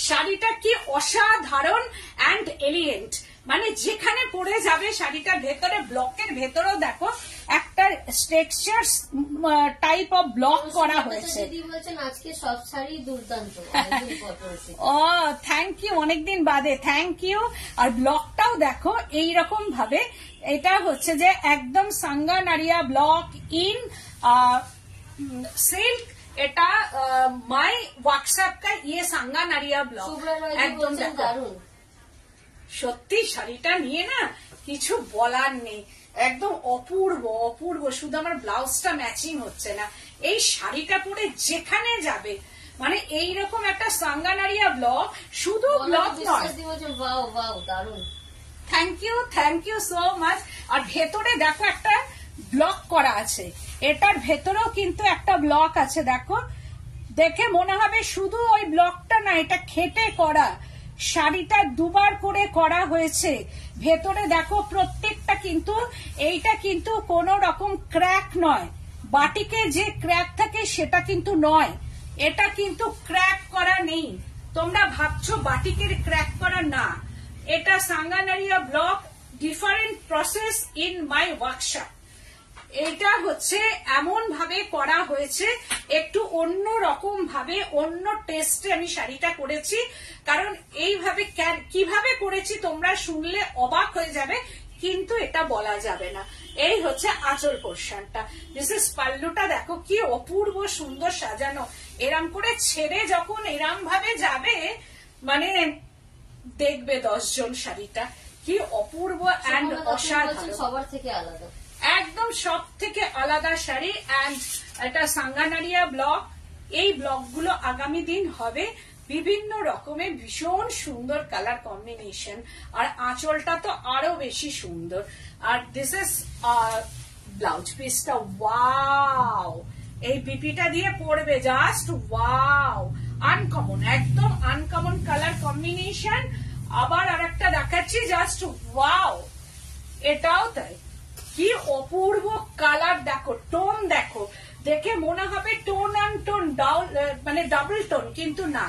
শাড়িটা কি অসাধারণ এন্ড এলিগেন্ট, মানে যেখানে পরে যাবে শাড়িটা, ভেতরে ব্লকের ভেতরেও দেখো একটা টেক্সচার টাইপ অফ ব্লক করা হয়েছে। আজকে সব শাড়ি দুর্দান্ত। ও থ্যাংক ইউ, অনেকদিন বাদে, থ্যাংক ইউ। আর ব্লকটাও দেখো এইরকম ভাবে, এটা হচ্ছে যে একদম সাঙ্গা নারিয়া ব্লক ইন সিল্ক। এটা মাই ওয়ার্কশপ কা ইয়ে সাঙ্গা নারিয়া ব্লক, একদম দারুণ। সত্যি শাড়িটা নিয়ে না কিছু বলার নেই, একদম অপূর্ব অপূর্ব। শুধু আমার ব্লাউজটা ম্যাচিং হচ্ছে না, এই শাড়িটা পরে যেখানে যাবে, মানে এইরকম একটা সাঙ্গানারিয়া ব্লক, শুধু ব্লক নয়। Thank you so much. আর ভেতরে দেখো একটা ব্লক করা আছে, এটার ভেতরেও কিন্তু একটা ব্লক আছে। দেখো, দেখে মনে হবে শুধু ওই ব্লকটা না, এটা খেটে করা, শাড়িটা দুবার করে করা হয়েছে। ভেতরে দেখো প্রত্যেকটা কিন্তু, এইটা কিন্তু কোনো রকম ক্র্যাক নয়, বাটিকে যে ক্র্যাক থাকে সেটা কিন্তু নয়, এটা কিন্তু ক্র্যাক করা নেই। তোমরা ভাবছো বাটিকের ক্র্যাক করা, না, এটা Sanganeria block, different process in my workshop. এটা হচ্ছে এমন ভাবে করা হয়েছে, একটু অন্য রকম ভাবে, অন্য টেস্টে আমি শাড়িটা করেছি। কারণ এইভাবে কিভাবে করেছি তোমরা শুনলে অবাক হয়ে যাবে, কিন্তু এটা বলা যাবে না। এই হচ্ছে আঁচল পোর্শনটা, দিস ইজ পাল্লুটা। দেখো কি অপূর্ব সুন্দর সাজানো, এরম করে ছেড়ে যখন এরম ভাবে যাবে, মানে দেখবে 10 জন শাড়িটা কি অপূর্ব এন্ড অসাধারণ, সবার থেকে আলাদা, একদম সব থেকে আলাদা শাড়ি। এন্ড এটা সাঙ্গানারিয়া ব্লক। এই ব্লকগুলো আগামী দিন হবে বিভিন্ন রকমের ভীষণ সুন্দর কালার কম্বিনেশন, আর আঁচলটা তো আরো বেশি সুন্দর। আর দিস ইজ ব্লাউজ পিসটা, ওয়াও, এই বিপিটা দিয়ে পরবে জাস্ট ওয়াও, আনকমন, একদম আনকমন কালার কম্বিনেশন। আবার আর একটা দেখাচ্ছি, জাস্ট ওয়াও, এটাও তাই, কি অপূর্ব কালার, দেখো টোন, দেখো দেখে মনে হবে টোন অ্যান্ড টোন, মানে ডাবল টোন, কিন্তু না,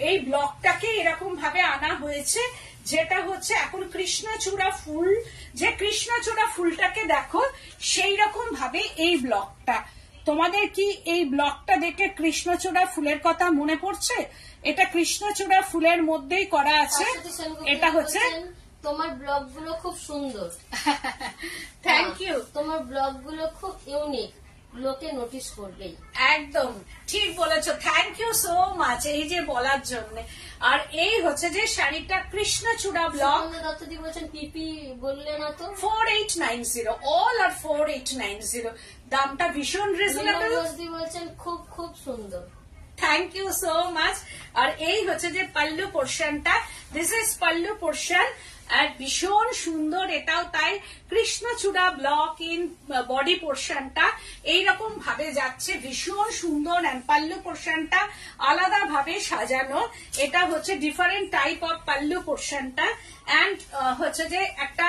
এই ব্লকটাকে এরকম ভাবে আনা হয়েছে, যেটা হচ্ছে এখন কৃষ্ণচূড়া ফুল, যে কৃষ্ণচূড়া ফুলটাকে দেখো সেই রকম ভাবে এই ব্লকটা। তোমাদের কি এই ব্লকটা দেখে কৃষ্ণচূড়া ফুলের কথা মনে পড়ছে? এটা কৃষ্ণচূড়া ফুলের মধ্যেই করা আছে। এটা হচ্ছে তোমার ব্লগ গুলো খুব সুন্দর, থ্যাংক ইউ, তোমার ব্লগ গুলো খুব ইউনিক, লোকে নোটিস করবেই। একদম ঠিক বলেছো, থ্যাংক ইউ সো মাচ এই যে বলার জন্য। আর এই হচ্ছে যে শাড়িটা কৃষ্ণচূড়া ব্লক, দত্তদি বলছেন পিপি বললে না তো, 4890, অল আর 4890, দামটা ভীষণ রিজনেবল। বলছেন খুব খুব সুন্দর, থ্যাংক ইউ সো মাচ। আর এই হচ্ছে যে পাল্লু পোর্শনটা, দিস ইজ পাল্লু পোর্শন, আর ভীষণ সুন্দর, এটাও তাই, কৃষ্ণচূড়া ব্লক ইন বডি পোর্শনটা এইরকম ভাবে যাচ্ছে, ভীষণ সুন্দর। পাল্লু পোর্শনটা আলাদা ভাবে সাজানো, এটা হচ্ছে ডিফারেন্ট টাইপ অফ পাল্লু পোর্শনটা, এন্ড হচ্ছে যে একটা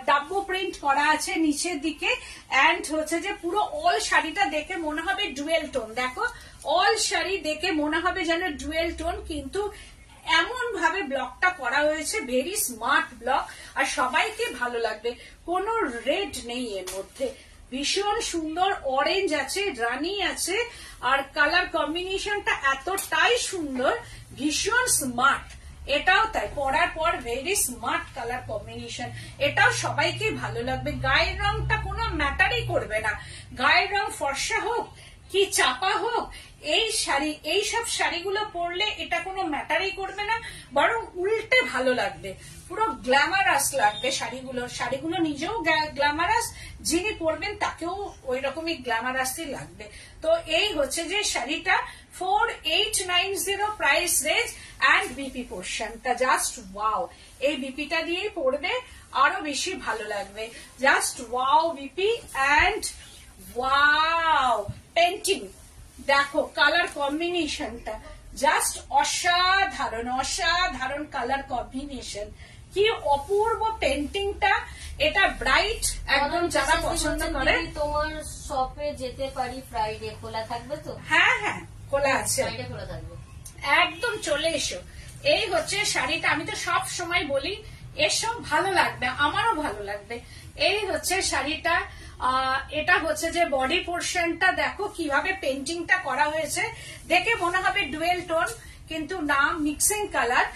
ডাব্বো প্রিন্ট করা আছে নিচের দিকে, এন্ড হচ্ছে যে পুরো অল শাড়িটা দেখে মনে হবে ডুয়েল টোন। দেখো অল শাড়ি দেখে মনে হবে যেন ডুয়েল টোন, কিন্তু এমন ভাবে ব্লকটা করা হয়েছে, ভেরি স্মার্ট ব্লক, আর সবাইকে ভালো লাগবে। কোনো রেড নেই এর মধ্যে, ভীষণ সুন্দর অরেঞ্জ আছে, রানী আছে, আর কালার কম্বিনেশনটা এতটাই সুন্দর, ভীষণ স্মার্ট। এটাও তাই, পরার পর ভেরি স্মার্ট কালার কম্বিনেশন, এটাও সবাইকে ভালো লাগবে। গায়ের রংটা কোনো ম্যাটারই করবে না, গায়ের রং ফর্সা হোক কি চাপা হোক, এই শাড়ি, এই সব শাড়িগুলো পরলে এটা কোনো ম্যাটারই করবে না, বরং উল্টে ভালো লাগবে, পুরো গ্ল্যামারাস লাগবে শাড়িগুলো। শাড়িগুলো নিজেও গ্ল্যামারাস, যিনি পরবেন তাকেও ওই রকমই গ্ল্যামারাসই লাগবে। তো এই হচ্ছে যে শাড়িটা 4890 প্রাইস রেঞ্জ, অ্যান্ড বিপি পোর্শনটা জাস্ট ওয়াও, এই বিপিটা দিয়েই পরবে, আরো বেশি ভালো লাগবে, just wow BP, and wow painting, দেখো কালার কম্বিনেশনটা জাস্ট অসাধারণ, অসাধারণ কালার কম্বিনেশন, কি অপূর্ব পেন্টিংটা। এটা ব্রাইট একদম, যারা পছন্দ করে। তোমার শপে যেতে পারি ফ্রাইডে, খোলা থাকবে তো? হ্যাঁ হ্যাঁ খোলা আছে, ফ্রাইডে খোলা থাকবে, একদম চলে এসো। এই হচ্ছে শাড়িটা, আমি তো সব সময় বলি এসব, ভালো লাগবে, আমারও ভালো লাগবে। এই হচ্ছে শাড়িটা, এটা হচ্ছে যে বডি পোর্শনটা, দেখো কিভাবে পেন্টিংটা করা হয়েছে, দেখে মনে হবে ডুয়েল টোন, কিন্তু না, মিক্সিং কালার।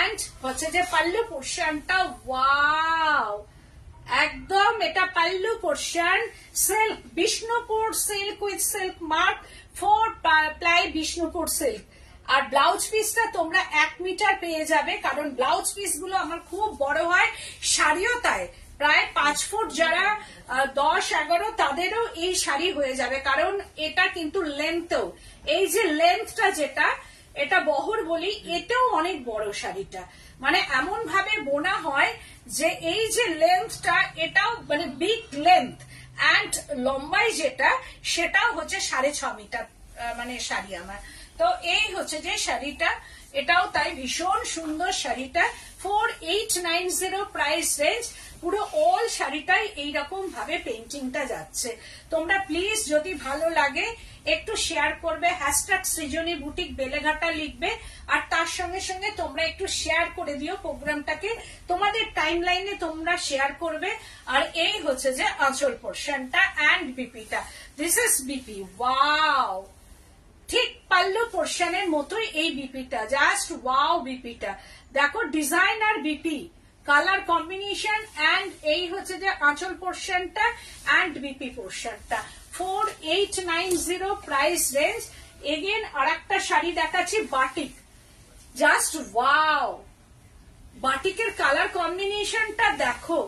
এন্ড হচ্ছে যে পাল্লু পোর্শনটা, ওয়াও, একদম এটা pallu portion, silk, Bishnupur silk with silk mark, 4 ply Bishnupur silk. আর ব্লাউজ পিসটা তোমরা 1 মিটার পেয়ে যাবে, কারণ ব্লাউজ পিস গুলো আমার খুব বড় হয়, শাড়িও তাই, প্রায় 5 ফুট, যারা 10-11 তাদেরও এই শাড়ি হয়ে যাবে, কারণ এটা কিন্তু লেন্থও, এই যে লেন্থটা যেটা, এটা বহর বলি, এটাও অনেক বড় শাড়িটা, মানে এমন ভাবে বোনা হয় যে এই যে লেন্থটা, এটাও মানে বিগ লেন্থ, অ্যান্ড লম্বাই যেটা, সেটাও হচ্ছে 6.5 মিটার মানে শাড়ি আমার। তো এই হচ্ছে যে শাড়িটা, এটাও তাই, ভীষণ সুন্দর শাড়িটা, 4890 প্রাইস রেঞ্জ, পুরো অল শাড়িটাই এইরকম ভাবে পেন্টিংটা যাচ্ছে। তোমরা প্লিজ যদি ভালো লাগে একটু শেয়ার করবে, হ্যাশট্যাগ সৃজনী বুটিক বেলেঘাটা লিখবে, আর তার সঙ্গে সঙ্গে তোমরা একটু শেয়ার করে দিও প্রোগ্রামটাকে, তোমাদের টাইম লাইনে তোমরা শেয়ার করবে। আর এই হচ্ছে যে আঁচল পোর্শনটা, অ্যান্ড বিপিটা, দিস ইজ বিপি, ওয়াও, ঠিক পাল্লু পোর্শনের মতোই এই বিপিটা, জাস্ট ওয়াও বিপিটা, দেখো ডিজাইন আর বিপি, কালার কম্বিনেশন, অ্যান্ড এই হচ্ছে যে আঁচল পোর্শনটা, অ্যান্ড বিপি পোর্শনটা, 4890 প্রাইস রেঞ্জ। এগেন আর একটা শাড়ি দেখাচ্ছি, বাটিক, জাস্ট ওয়াও, বাটিকের কালার কম্বিনেশনটা দেখো,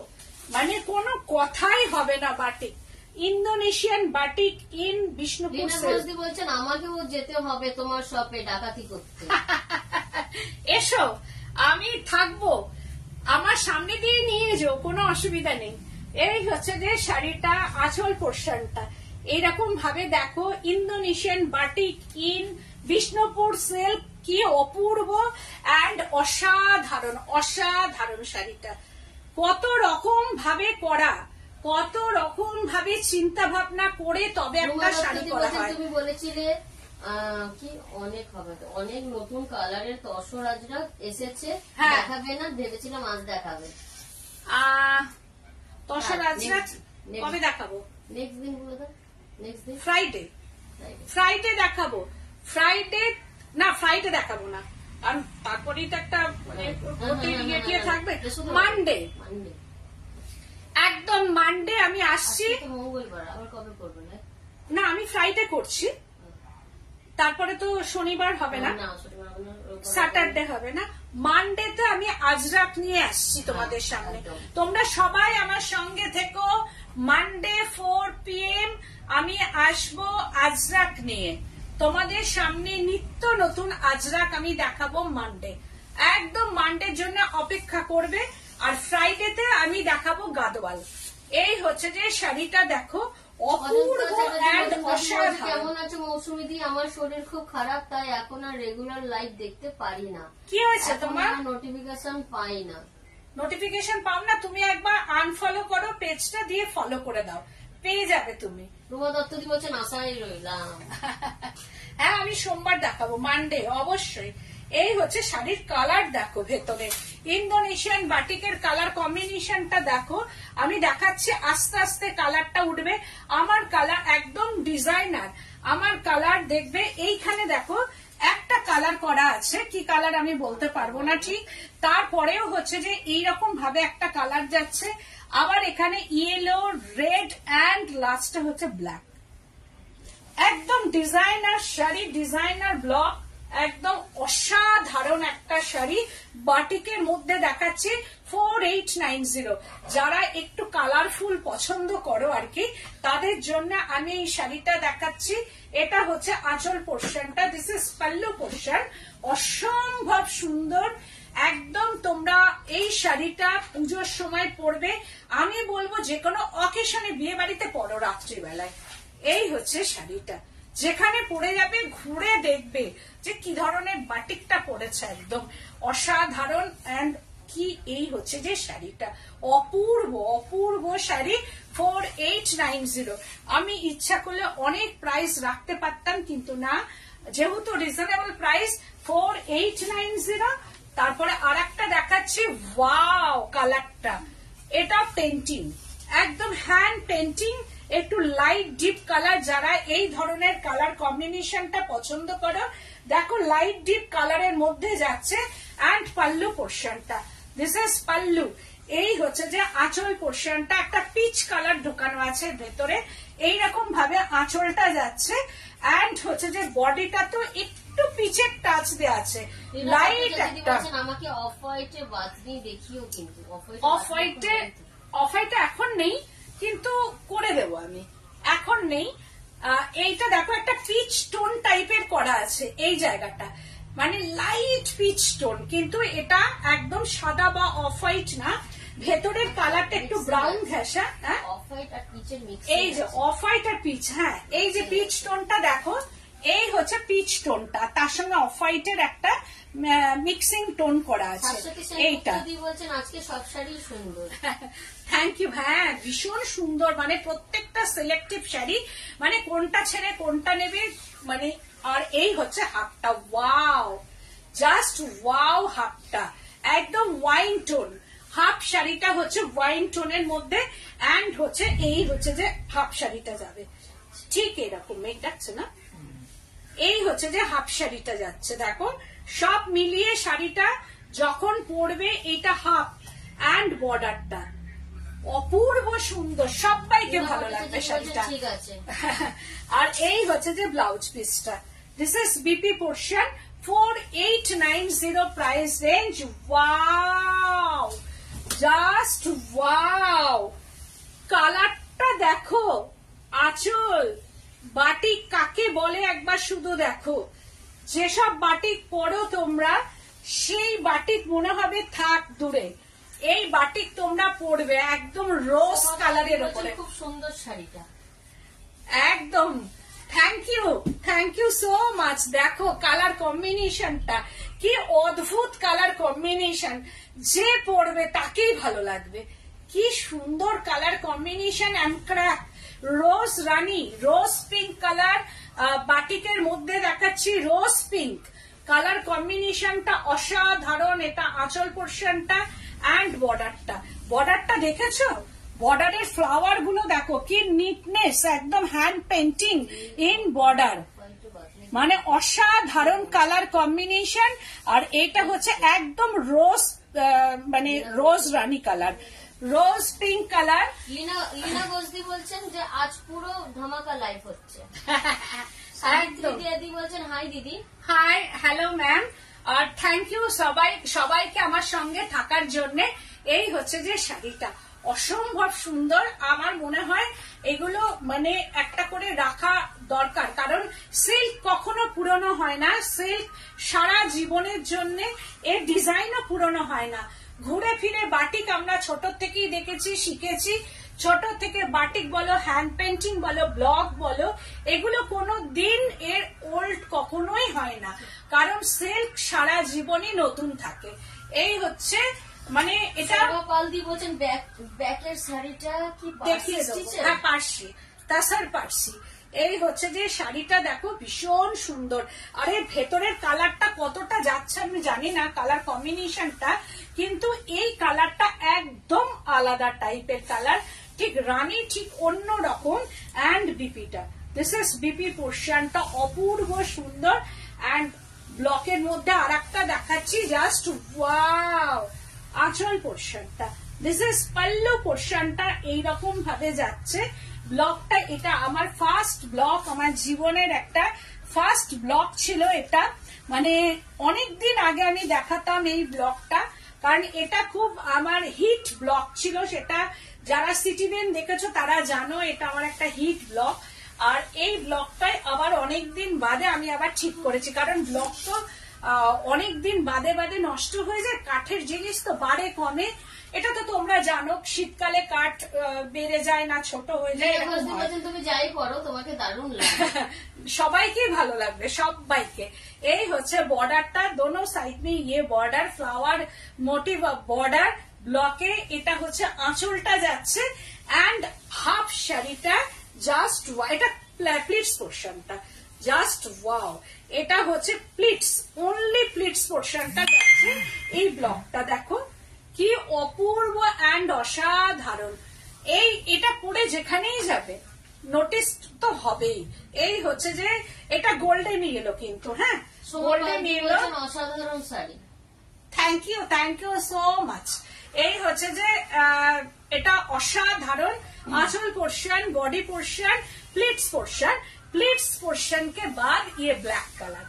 মানে কোনো কথাই হবে না, batik Indonesian batik in Bishnupur Rina silk. ঘোষদি বলছেন আমাকেও যেতে হবে তোমার শপে ডাকাতি করতে। এসো, আমি থাকবো, আমার সামনে দিয়ে নিয়ে যাও, কোনো অসুবিধা নেই। এই হচ্ছে যে শাড়িটা, আঁচল পোর্শনটা এইরকম ভাবে দেখো, Indonesian batik in Bishnupur silk, কি অপূর্ব অ্যান্ড অসাধারণ অসাধারণ শাড়িটা। কত রকম ভাবে করা, কত রকম ভাবে চিন্তা ভাবনা করে তবে একটা শাড়ি করা হয়। তুমি বলেছিলে কি অনেক হবে তো, অনেক নতুন কালারের তসর আজরাক এসেছে, হ্যাঁ। দেখাবে না? ভেবেছিলাম আজ দেখাবে। তসর আজরাক next- কবে দেখাবো? নেক্সট দিন বলে দাও, নেক্সট দিন ফ্রাইডে, ফ্রাইডে দেখাবো। ফ্রাইডে না, ফ্রাইডে দেখাবো না, কারণ তারপরেই তো একটা মানে ইয়ে থাকবে। মানডে, মানডে, একদম মানডে আমি আসছি। আজকে তো মঙ্গলবার, আবার কবে করবে না? না, আমি ফ্রাইডে করছি, তারপরে তো শনিবার হবে না, না, শনিবার হবে না, রবিবার স্যাটারডে হবে না। মানডেতে আমি আজরাক নিয়ে আসছি তোমাদের সামনে। একদম। তোমরা সবাই আমার সঙ্গে থেকো। মানডে 4 PM আমি আসবো আজরাক নিয়ে তোমাদের সামনে, নিত্য নতুন আজরাক আমি দেখাবো মানডে। একদম মানডের জন্য অপেক্ষা করবে। আর ফ্রাইডেতে আমি দেখাবো গাদওয়াল। এই হচ্ছে যে শাড়িটা দেখো, অপূর্ব and অসাধারণ। কেমন আছে মৌসুমী দি? আমার শরীর খুব খারাপ, তাই এখন আর রেগুলার লাইভ দেখতে পারি না। কি হয়েছে তোমার? নোটিফিকেশন পাই না। নোটিফিকেশন পাও না? তুমি একবার আনফলো করো, পেজটা দিয়ে ফলো করে দাও, পেয়ে যাবে তুমি। রুমা দত্ত দি বলছেন আশায় রইলাম। হ্যাঁ, আমি সোমবার দেখাবো, মানডে অবশ্যই। এই হচ্ছে শাড়ির কালার দেখো, ভেতরে ইন্দোনেশিয়ান বাটিকের কালার কম্বিনেশনটা দেখো। আমি দেখাচ্ছি আস্তে আস্তে কালারটা উঠবে। আমার কালার একদম ডিজাইনার, আমার কালার দেখবে। এইখানে দেখো একটা কালার করা আছে, কি কালার আমি বলতে পারবো না ঠিক। তারপরেও হচ্ছে যে এইরকম ভাবে একটা কালার যাচ্ছে, আবার এখানে ইয়েলো, রেড অ্যান্ড লাস্টে হচ্ছে ব্ল্যাক। একদম ডিজাইনার শাড়ি, ডিজাইনার ব্লক, একদম অসাধারণ একটা শাড়ি। বাটিকের মধ্যে দেখাচ্ছি 4890। যারা একটু কালারফুল পছন্দ করো আর কি, তাদের জন্য আমি এই শাড়িটা দেখাচ্ছি। এটা হচ্ছে আঁচল পোর্শনটা, দিস ইজ পাল্লু পোর্শন। অসম্ভব সুন্দর একদম। তোমরা এই শাড়িটা পুজোর সময় পরবে, আমি বলবো যে কোনো অকেশনে, বিয়ে বাড়িতে পরো রাত্রিবেলায়। এই হচ্ছে শাড়িটা, যেখানে পরে যাবে ঘুরে দেখবে যে কি ধরনের বাটিকটা পরেছে, একদম অসাধারণ। এন্ড কি, এই হচ্ছে যে শাড়িটা, অপূর্ব অপূর্ব শাড়ি। 4890। আমি ইচ্ছা করলে অনেক প্রাইস রাখতে পারতাম, কিন্তু না, যেহেতু রিজনেবল প্রাইস 4890। তারপরে আর একটা দেখাচ্ছি, ওয়াও কালারটা, এটা পেন্টিং, একদম হ্যান্ড পেন্টিং, একটু লাইট ডিপ কালার। যারা এই ধরনের কালার কম্বিনেশনটা পছন্দ করো, দেখো লাইট ডিপ কালারের মধ্যে যাচ্ছে। অ্যান্ড পাল্লু পোর্শনটা, দিস ইজ পাল্লু। এই হচ্ছে যে আঁচল পোর্শনটা, একটা পিচ কালার ঢোকানো আছে ভেতরে, এইরকম ভাবে আঁচলটা যাচ্ছে। অ্যান্ড হচ্ছে যে বডিটা তো একটু পিচের টাচ দেওয়া আছে, লাইট একটা। আমাকে অফ হোয়াইটে বাজনি দেখিও, কিন্তু অফ হোয়াইটে এখন নেই, কিন্তু করে দেবো আমি, এখন নেই। এইটা দেখো একটা পিচ টোন টাইপের করা আছে, এই জায়গাটা মানে লাইট পিচ টোন, কিন্তু এটা একদম সাদা বা অফ হোয়াইট না। ভেতরের কালারটা একটু ব্রাউন ঘেঁষা। অফ হোয়াইট আর পিচের মিক্স, এই যে অফ হোয়াইট আর পিচ, হ্যাঁ এই যে পিচ টোনটা দেখো, এই হচ্ছে পিচ টোনটা, তার সঙ্গে অফ হোয়াইটের একটা মিক্সিং টোন করা আছে। এইটা বলছেন আজকে সব শাড়ি সুন্দর। Thank you. হ্যাঁ, ভীষণ সুন্দর, মানে প্রত্যেকটা সিলেক্টিভ শাড়ি, মানে কোনটা ছেড়ে কোনটা নেবে মানে। আর এই হচ্ছে হাফটা, ওয়াও, জাস্ট ওয়াও হাফটা, একদম ওয়াইন টোন। হাফ শাড়িটা হচ্ছে ওয়াইন টোনের মধ্যে, অ্যান্ড হচ্ছে এই হচ্ছে যে হাফ শাড়িটা যাবে ঠিক এরকম, মেঘ ডাকছে না, এই হচ্ছে যে হাফ শাড়িটা যাচ্ছে। দেখো সব মিলিয়ে শাড়িটা যখন পরবে, এইটা হাফ অ্যান্ড বর্ডারটা অপূর্ব সুন্দর, সবাইকে ভালো লাগবে শাড়িটা। ঠিক আছে। আর এই হচ্ছে যে ব্লাউজ পিসটা, this is BP portion, 4890 price range. Wow, just wow, কালারটা দেখো আঁচল বাটিক কাকে বলে একবার শুধু দেখো। যেসব বাটিক পরো তোমরা, সেই বাটিক মনে হবে থাক দূরে। এই বাটিক তোমরা পরবে একদম রোজ কালারের উপরে। খুব সুন্দর শাড়িটা, একদম। Thank you so much. দেখো কালার কম্বিনেশনটা কি অদ্ভুত কালার কম্বিনেশন, যে পরবে তাকেই ভালো লাগবে। কি সুন্দর colour combination. And rose Rani, rose pink colour বাটিকের মধ্যে দেখাচ্ছি রোজ পিঙ্ক কালার কম্বিনেশনটা অসাধারণ। এটা আঁচল পোর্শনটা অ্যান্ড বর্ডারটা দেখেছো? বর্ডারের ফ্লাওয়ার গুলো দেখো কি নিটনেস, একদম হ্যান্ড পেন্টিং ইন বর্ডার, মানে অসাধারণ কালার কম্বিনেশন। আর এটা হচ্ছে একদম রোজ, মানে rose rani colour, rose pink colour. Leena বসদি বলছেন যে আজ পুরো ধামাকা লাইভ হচ্ছে। একদম। দিদি বলছেন হাই দিদি। Hi, hello ma'am. আর থ্যাংক ইউ সবাইকে আমার সঙ্গে থাকার জন্য। এই হচ্ছে যে শাড়িটা অসম্ভব সুন্দর। আমার মনে হয় এগুলো মানে একটা করে রাখা দরকার, কারণ সিল্ক কখনো পুরনো হয় না। সিল্ক সারা জীবনের জন্য, এর ডিজাইনও পুরনো হয় না। ঘুরে ফিরে বাটিক আমরা ছোট থেকেই দেখেছি, শিখেছি। ছোট থেকে বাটিক বলো, হ্যান্ড পেন্টিং বলো, ব্লক বলো, এগুলো কোনো দিন এর ওল্ড কখনোই হয় না, কারণ সিল্ক সারা জীবনই নতুন থাকে। এই হচ্ছে মানে এটা। পালদি বলছেন ব্যাকের শাড়িটা কি দেখিয়ে দেবো। হ্যাঁ, পার্সি, তাসার পার্সি। এই হচ্ছে যে শাড়িটা দেখো ভীষণ সুন্দর। আরে ভেতরের কালারটা কতটা যাচ্ছে আমি জানি না, কালার কম্বিনেশনটা, কিন্তু এই কালারটা একদম আলাদা টাইপের কালার, ঠিক রানী ঠিক অন্য রকম। অ্যান্ড বিপিটা, দিস ইজ বিপি পোর্শনটা অপূর্ব সুন্দর। অ্যান্ড ব্লকের মধ্যে আর একটা দেখাচ্ছি, জাস্ট ওয়াও। আঁচল পোর্শনটা, দিস ইজ পাল্লু পোর্শনটা এইরকম ভাবে যাচ্ছে। ব্লকটা এটা আমার ফার্স্ট ব্লক, আমার জীবনের একটা ফার্স্ট ব্লক ছিল এটা। মানে অনেকদিন আগে আমি দেখাতাম এই ব্লকটা, কারণ এটা খুব আমার হিট ব্লক ছিল। সেটা যারা সিটিজেন দেখেছো তারা জানো এটা আমার একটা হিট ব্লক। আর এই ব্লকটাই আবার অনেকদিন বাদে আমি আবার ঠিক করেছি, কারণ ব্লক তো অনেকদিন বাদে নষ্ট হয়ে যায়। কাঠের জিনিস তো বাড়ে কমে, এটা তো তোমরা জানো। শীতকালে কাঠ বেড়ে যায় না, ছোট হয়ে যায়। তুমি যাই করো তোমাকে দারুণ লাগবে, সবাইকে ভালো লাগবে, সবাইকে। এই হচ্ছে বর্ডারটা, দোনো সাইড में ये border, flower motive of border ব্লকে। এটা হচ্ছে আঁচলটা যাচ্ছে। অ্যান্ড হাফ শাড়িটা জাস্ট, এটা প্লিটস পোর্শনটা জাস্ট ওয়াও। এটা হচ্ছে প্লিটস, অনলি প্লিটস পোর্শনটা যাচ্ছে। এই ব্লকটা দেখো কি অপূর্ব অ্যান্ড অসাধারণ। এটা পরে যেখানেই যাবে নোটিস তো হবেই। এই হচ্ছে যে এটা গোল্ডেন ইয়েলো, কিন্তু হ্যাঁ গোল্ডেন ইয়েলো, অসাধারণ শাড়ি। Thank you so much. এই হচ্ছে যে এটা অসাধারণ। आंचल portion, body portion, pleats portion के बाद ये ब्लैक कलर,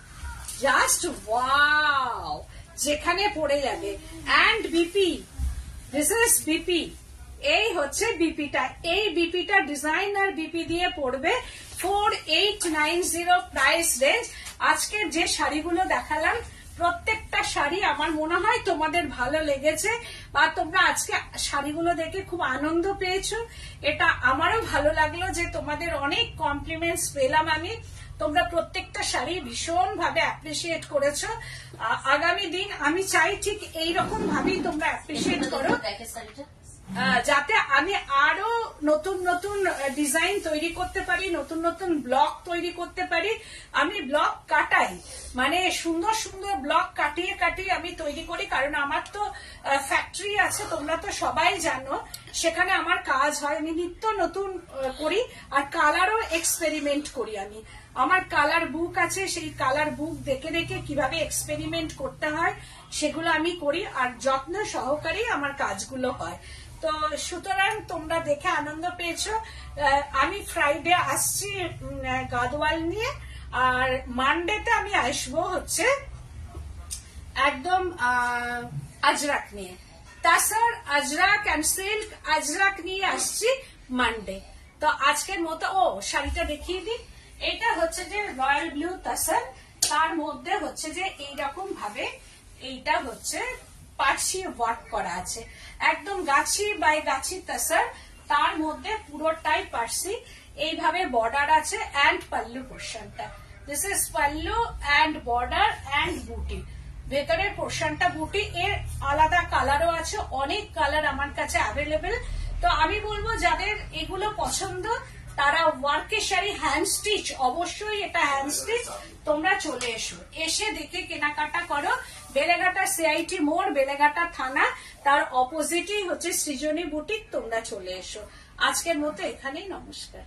জাস্ট ওয়াও, যেখানে পড়ে যাবে। And BP, this is BP. এই হচ্ছে বিপিটা। এই বিপিটা ডিজাইনার বিপি দিয়ে পড়বে। 4890 প্রাইস রেঞ্জ। আজকের যে শাড়িগুলো দেখালাম প্রত্যেকটা শাড়ি আমার মনে হয় তোমাদের ভালো লেগেছে, বা তোমরা আজকে শাড়িগুলো দেখে খুব আনন্দ পেয়েছো। এটা আমারও ভালো লাগলো যে তোমাদের অনেক কমপ্লিমেন্টস পেলাম আমি। তোমরা প্রত্যেকটা শাড়ি ভীষণ ভাবে অ্যাপ্রিসিয়েট করেছো। আগামী দিন আমি চাই ঠিক এইরকম ভাবেই তোমরা অ্যাপ্রিসিয়েট করো, যাতে আমি আরো নতুন নতুন ডিজাইন তৈরি করতে পারি, নতুন নতুন ব্লক তৈরি করতে পারি। আমি ব্লক কাটাই, মানে সুন্দর সুন্দর ব্লক কাটিয়ে আমি তৈরি করি, কারণ আমার তো ফ্যাক্টরি আছে, তোমরা তো সবাই জানো। সেখানে আমার কাজ হয়, আমি নিত্য নতুন করি, আর কালারও এক্সপেরিমেন্ট করি আমি। আমার কালার বুক আছে, সেই কালার বুক দেখে দেখে কিভাবে এক্সপেরিমেন্ট করতে হয় সেগুলো আমি করি, আর যত্ন সহকারেই আমার কাজগুলো হয়। তো সুতরাং তোমরা দেখে আনন্দ পেয়েছো। আমি ফ্রাইডে আসছি গাদওয়াল নিয়ে, আর মানডেতে আমি আসবো হচ্ছে একদম আজরাক নিয়ে। তাছাড়া আজরাক অ্যান্ড সিল্ক আজরাক নিয়ে আসছি মানডে। তো আজকের মতো শাড়িটা দেখিয়ে দিই। এটা হচ্ছে যে রয়্যাল ব্লু তাসার, তার মধ্যে হচ্ছে যে এইরকম ভাবে এইটা হচ্ছে পার্সির ওয়ার্ক করা আছে, একদম গাছি বাই গাছি তাসার, তার মধ্যে পুরোটাই পার্সি, এইভাবে বর্ডার আছে অ্যান্ড পাল্লু পোর্শনটা। This is pallu and border and বুটি, ভেতরের পোর্শনটা বুটি। এর আলাদা কালারও আছে, অনেক কালার আমার কাছে অ্যাভেলেবেল। তো আমি বলবো যাদের এগুলো পছন্দ তারা ওয়ার্কের শাড়ি হ্যান্ড স্টিচ, অবশ্যই এটা হ্যান্ড স্টিচ, তোমরা চলে এসো, এসে দেখে কেনাকাটা করো। বেলেঘাটা সিআইটি মোড়, বেলেঘাটা থানা, তার অপোজিটই হচ্ছে সৃজনী বুটিক, তোমরা চলে এসো। আজকের মতো এখানেই, নমস্কার।